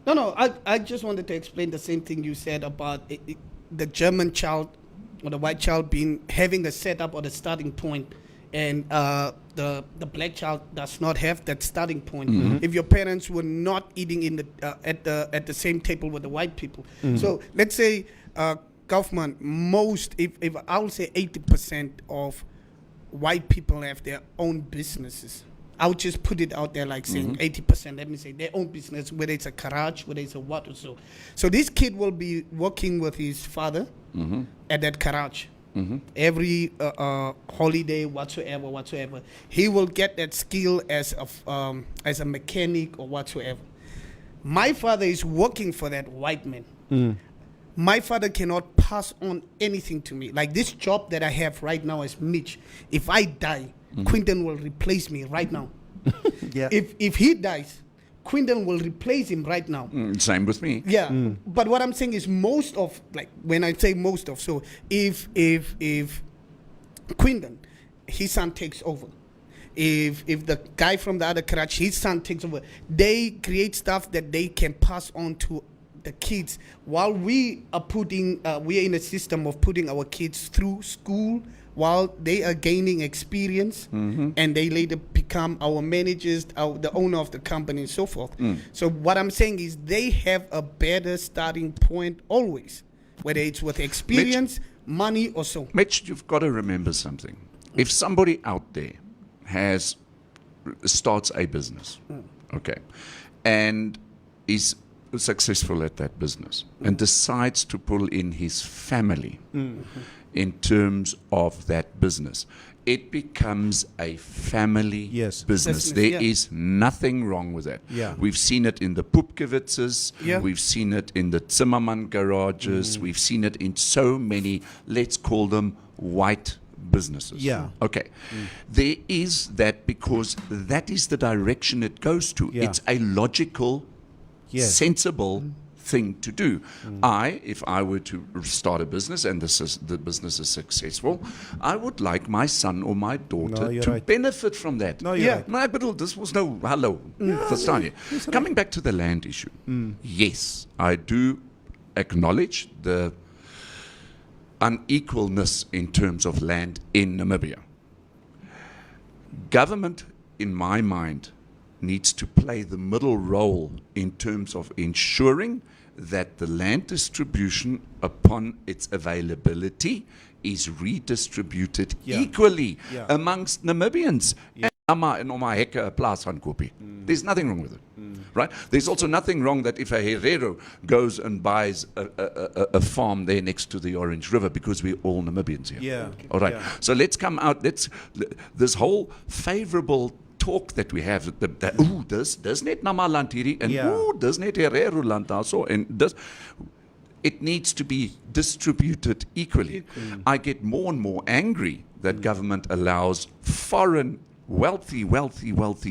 No, I just wanted to explain the same thing you said about the German child or the white child having a setup or the starting point, and the black child does not have that starting point. If your parents were not eating in at the same table with the white people, so let's say Kaufman, if I'll say 80% of white people have their own businesses. I'll just put it out there like saying 80%, let me say, their own business, whether it's a garage, whether it's a what or so. So this kid will be working with his father at that garage. Every holiday, whatsoever. He will get that skill as a mechanic or whatsoever. My father is working for that white man. My father cannot pass on anything to me. Like this job that I have right now as Mitch, if I die, Quinton will replace me right now. Yeah. If he dies, Quinton will replace him right now. Same with me. Yeah, but what I'm saying is most of, like when I say most of, so if Quinton, his son takes over, if the guy from the other garage, his son takes over, they create stuff that they can pass on to the kids, while we are in a system of putting our kids through school while they are gaining experience, and they later become our managers, the owner of the company and so forth. So what I'm saying is they have a better starting point always, whether it's with experience, money or so. Mitch, you've got to remember something. If somebody out there starts a business, okay, and is successful at that business and decides to pull in his family in terms of that business, it becomes a family Yes. business. Business, There yeah. is nothing wrong with that. Yeah. We've seen it in the Pupkewitzes. Yeah. We've seen it in the Zimmermann garages. We've seen it in so many, let's call them white businesses. Yeah. Okay. There is that because that is the direction it goes to. Yeah. It's a logical, Yes. sensible thing to do. If I were to start a business and the business is successful, I would like my son or my daughter No, you're to right. benefit from that. No, you're Yeah. right. Maar ek bedoel, this was no hello. Verstaan jy? Coming back to the land issue. Yes, I do acknowledge the unequalness in terms of land in Namibia. Government, in my mind, needs to play the middle role in terms of ensuring that the land distribution upon its availability is redistributed Yeah. equally Yeah. amongst Namibians. And Nama en oma hekke 'n plaas gaan koopie. There's nothing wrong with it. Right? There's also nothing wrong that if a Herero goes and buys a farm there next to the Orange River, because we're all Namibians here. Yeah. All right. Yeah. So let's come out. This whole favorable talk that we have, does net Namaland hierdie and Yeah. does net Herero land daarso and does. It needs to be distributed equally. I get more and more angry that government allows foreign, wealthy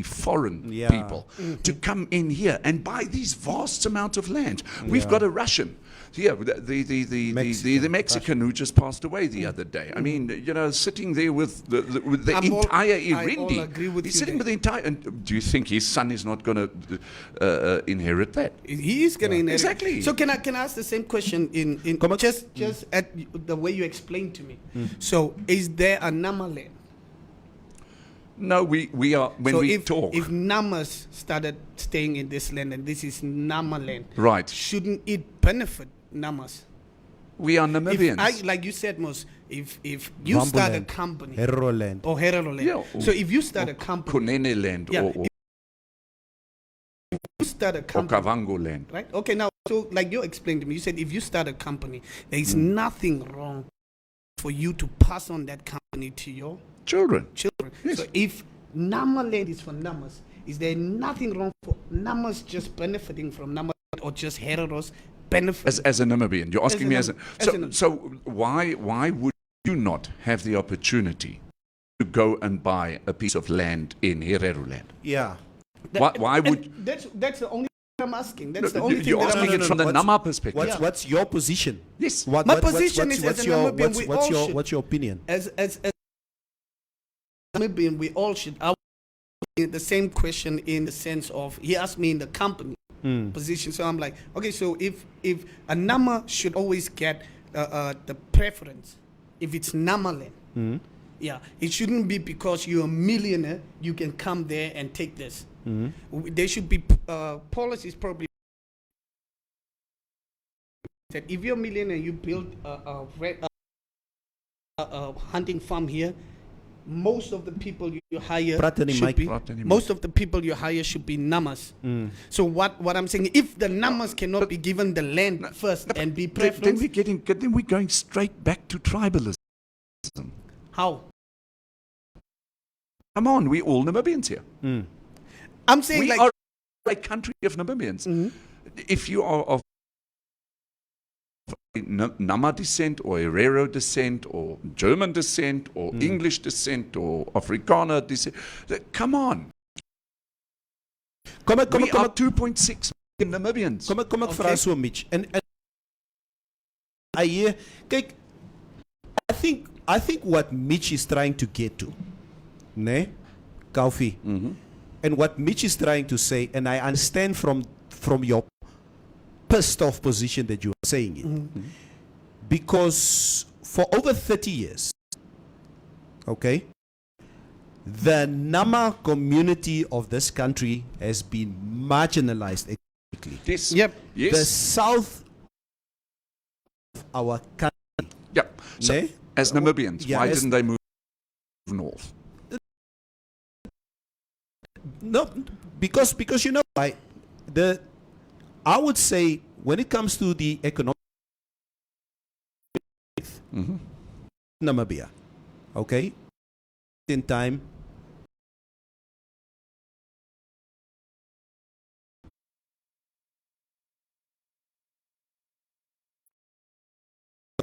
foreign Yeah. people to come in here and buy these vast amounts of land. We've got a Russian here, the Mexican who just passed away the other day. I mean, sitting there with the entire I all Irindi. agree with He's you sitting there. with the entire. And do you think his son is not going to inherit that? He is going to inherit. Exactly. So can I ask the same question in just at the way you explained to me? So is there a Nama land? No, we are when so we talk. if Namas started staying in this land and this is Nama land, Right. shouldn't it benefit Namas? We are If Namibians. like you said, Mos, if you start a Wambuland, company Herero land. or Herero land, Yeah, so if you start a company, Kunene land Yeah, or you start a company, Okavango land. right? Okay, now, so like you explained to me, you said if you start a company, there is nothing wrong for you to pass on that company to your Children. children. Yes. So if Nama land is for Namas, is there nothing wrong for Namas just benefiting from Namas or just Hereros benefit? As a Namibian, you're asking a me Nam- as as a. a So Nam- why would you not have the opportunity to go and buy a piece of land in Herero land? Yeah. Why and would that's the only thing I'm asking. That's the only thing you're that I'm asking it asking. from the What's- Nama perspective? What's your position? Yes. My position is as a Namibian, we all should- what's your opinion? As Namibian, we all should. I would the same question in the sense of he asked me in the company position, so I'm like, okay, so if a Nama should always get the preference if it's Nama land, yeah, it shouldn't be because you're a millionaire you can come there and take this. There should be policies probably that if you're a millionaire you build a hunting farm here, most of the people you hire Praat in die should mic. be, Praat in die mic. most of the people you hire should be Namas. So what I'm saying, if the Namas cannot be given the land first and be Then preference, we're going straight back to tribalism. how? Come on, we're all Namibians here. I'm saying We like are a country of Namibians. If you are of Nama descent or Herero descent or German descent or English descent or Afrikaner descent, come on. Kom ek We are 2.6 million Namibians. Kom ek Okay. vra so Mitch. En I kyk, I think what Mitch is trying to get to, né? Koffie. And what Mitch is trying to say, and I understand from your pissed off position that you are saying it. Because for over 30 years, okay, the Nama community of this country has been marginalized economically. Yes. Yep. Yes. The south of our country, Yeah. So, ne? as Namibians, Yeah, why as- didn't they move north? No, because you know, I would say when it comes to the economic Namibia, okay, in time,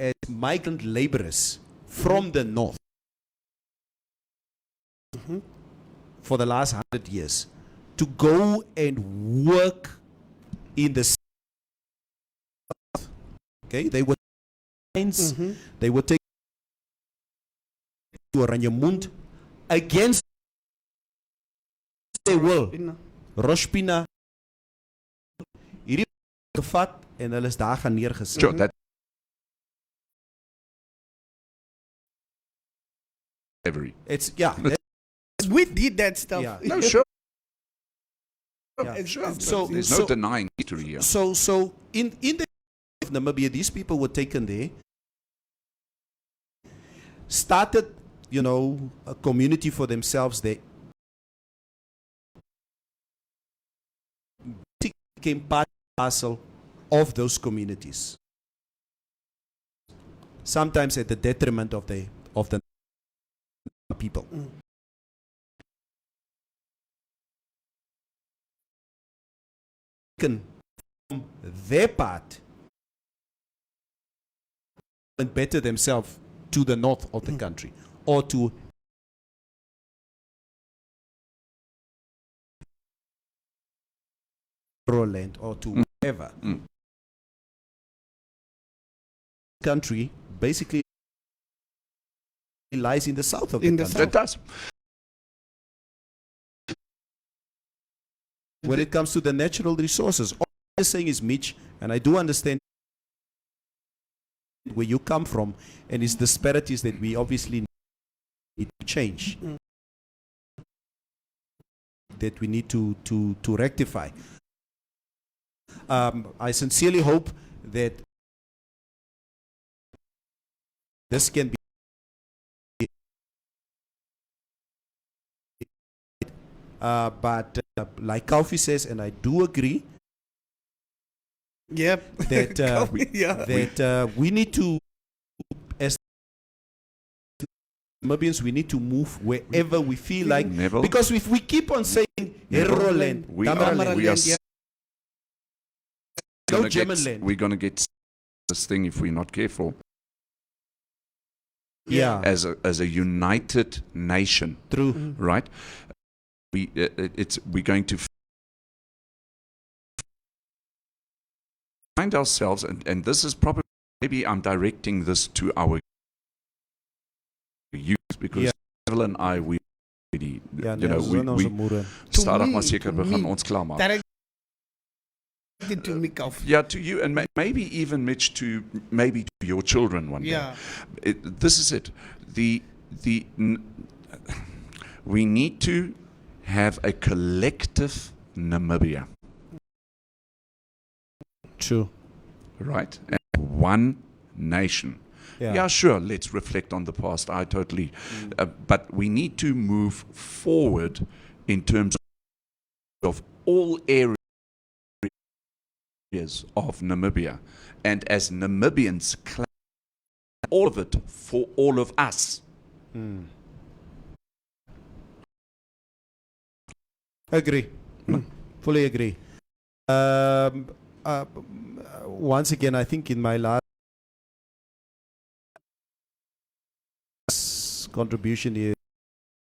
as migrant laborers from the north for the last 100 years to go and work in the south. Okay, they were they were taken to Oranjemund against their will. Rospina hierdie gevat en hulle is daar gaan neergesit. Sure, that It's yeah. We did that stuff. Yeah. no, sure. Yeah. So There's no denying history here. So in the of Namibia, these people were taken there, started, you know, a community for themselves. They became part and parcel of those communities. Sometimes at the detriment of the people. From their part and better themselves to the north of the country or to land or to whatever country basically lies in the south of the country. It does. When it comes to the natural resources, all I'm saying is, Mitch, and I do understand where you come from and its disparities that we obviously need to change, that we need to rectify. I sincerely hope that this can be but like Kaufi says, and I do agree, Yep. that we need to, as Namibians, we need to move wherever we feel like. Neville? Because if we keep on saying Heroland, We Damaraland, are no gonna German get, land. we're going to get this thing if we're not careful. Yeah, As a united nation, true. right? We're going to find ourselves, and this is probably, maybe I'm directing this to our youth, because Neville and I, we already, Ja, you know, we stadig maar seker begin ons klaarmaak. Directed to me, Kaufi. Yeah, to you, and maybe even, Mitch, to maybe to your children one day. This is it. We need to have a collective Namibia, True. right? And one nation. Yeah, sure, let's reflect on the past. I totally. But we need to move forward in terms of all areas of Namibia. And as Namibians, claim all of it for all of us. Agree. Fully agree. Once again, I think in my last contribution here, you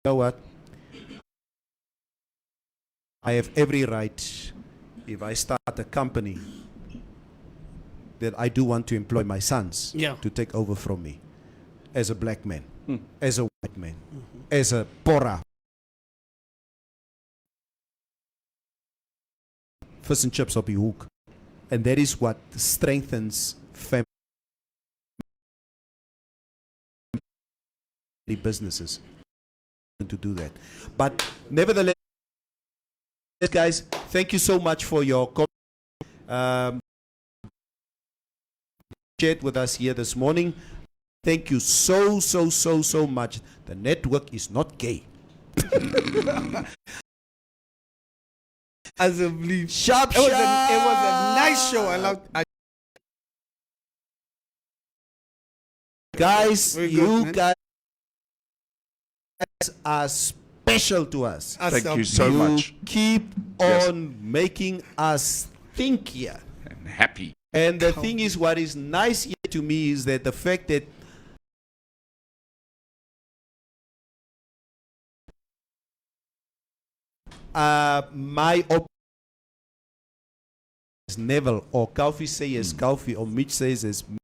know what? I have every right, if I start a company, that I do want to employ my sons to take over from me as a black man, as a white man, as a pora. Fish and chips op die hoek. And that is what strengthens family businesses to do that. But nevertheless, guys, thank you so much for your chat with us here this morning. Thank you so much. The network is not gay. As a belief. Sharp. It was a nice show. I loved. Guys, Very you good, guys are special to us. Thank you so You much. keep Yes. on making us think here. And happy. And the thing is, what is nice here to me is that the fact that my Neville or Kalfi say as Kalfi or Mitch says as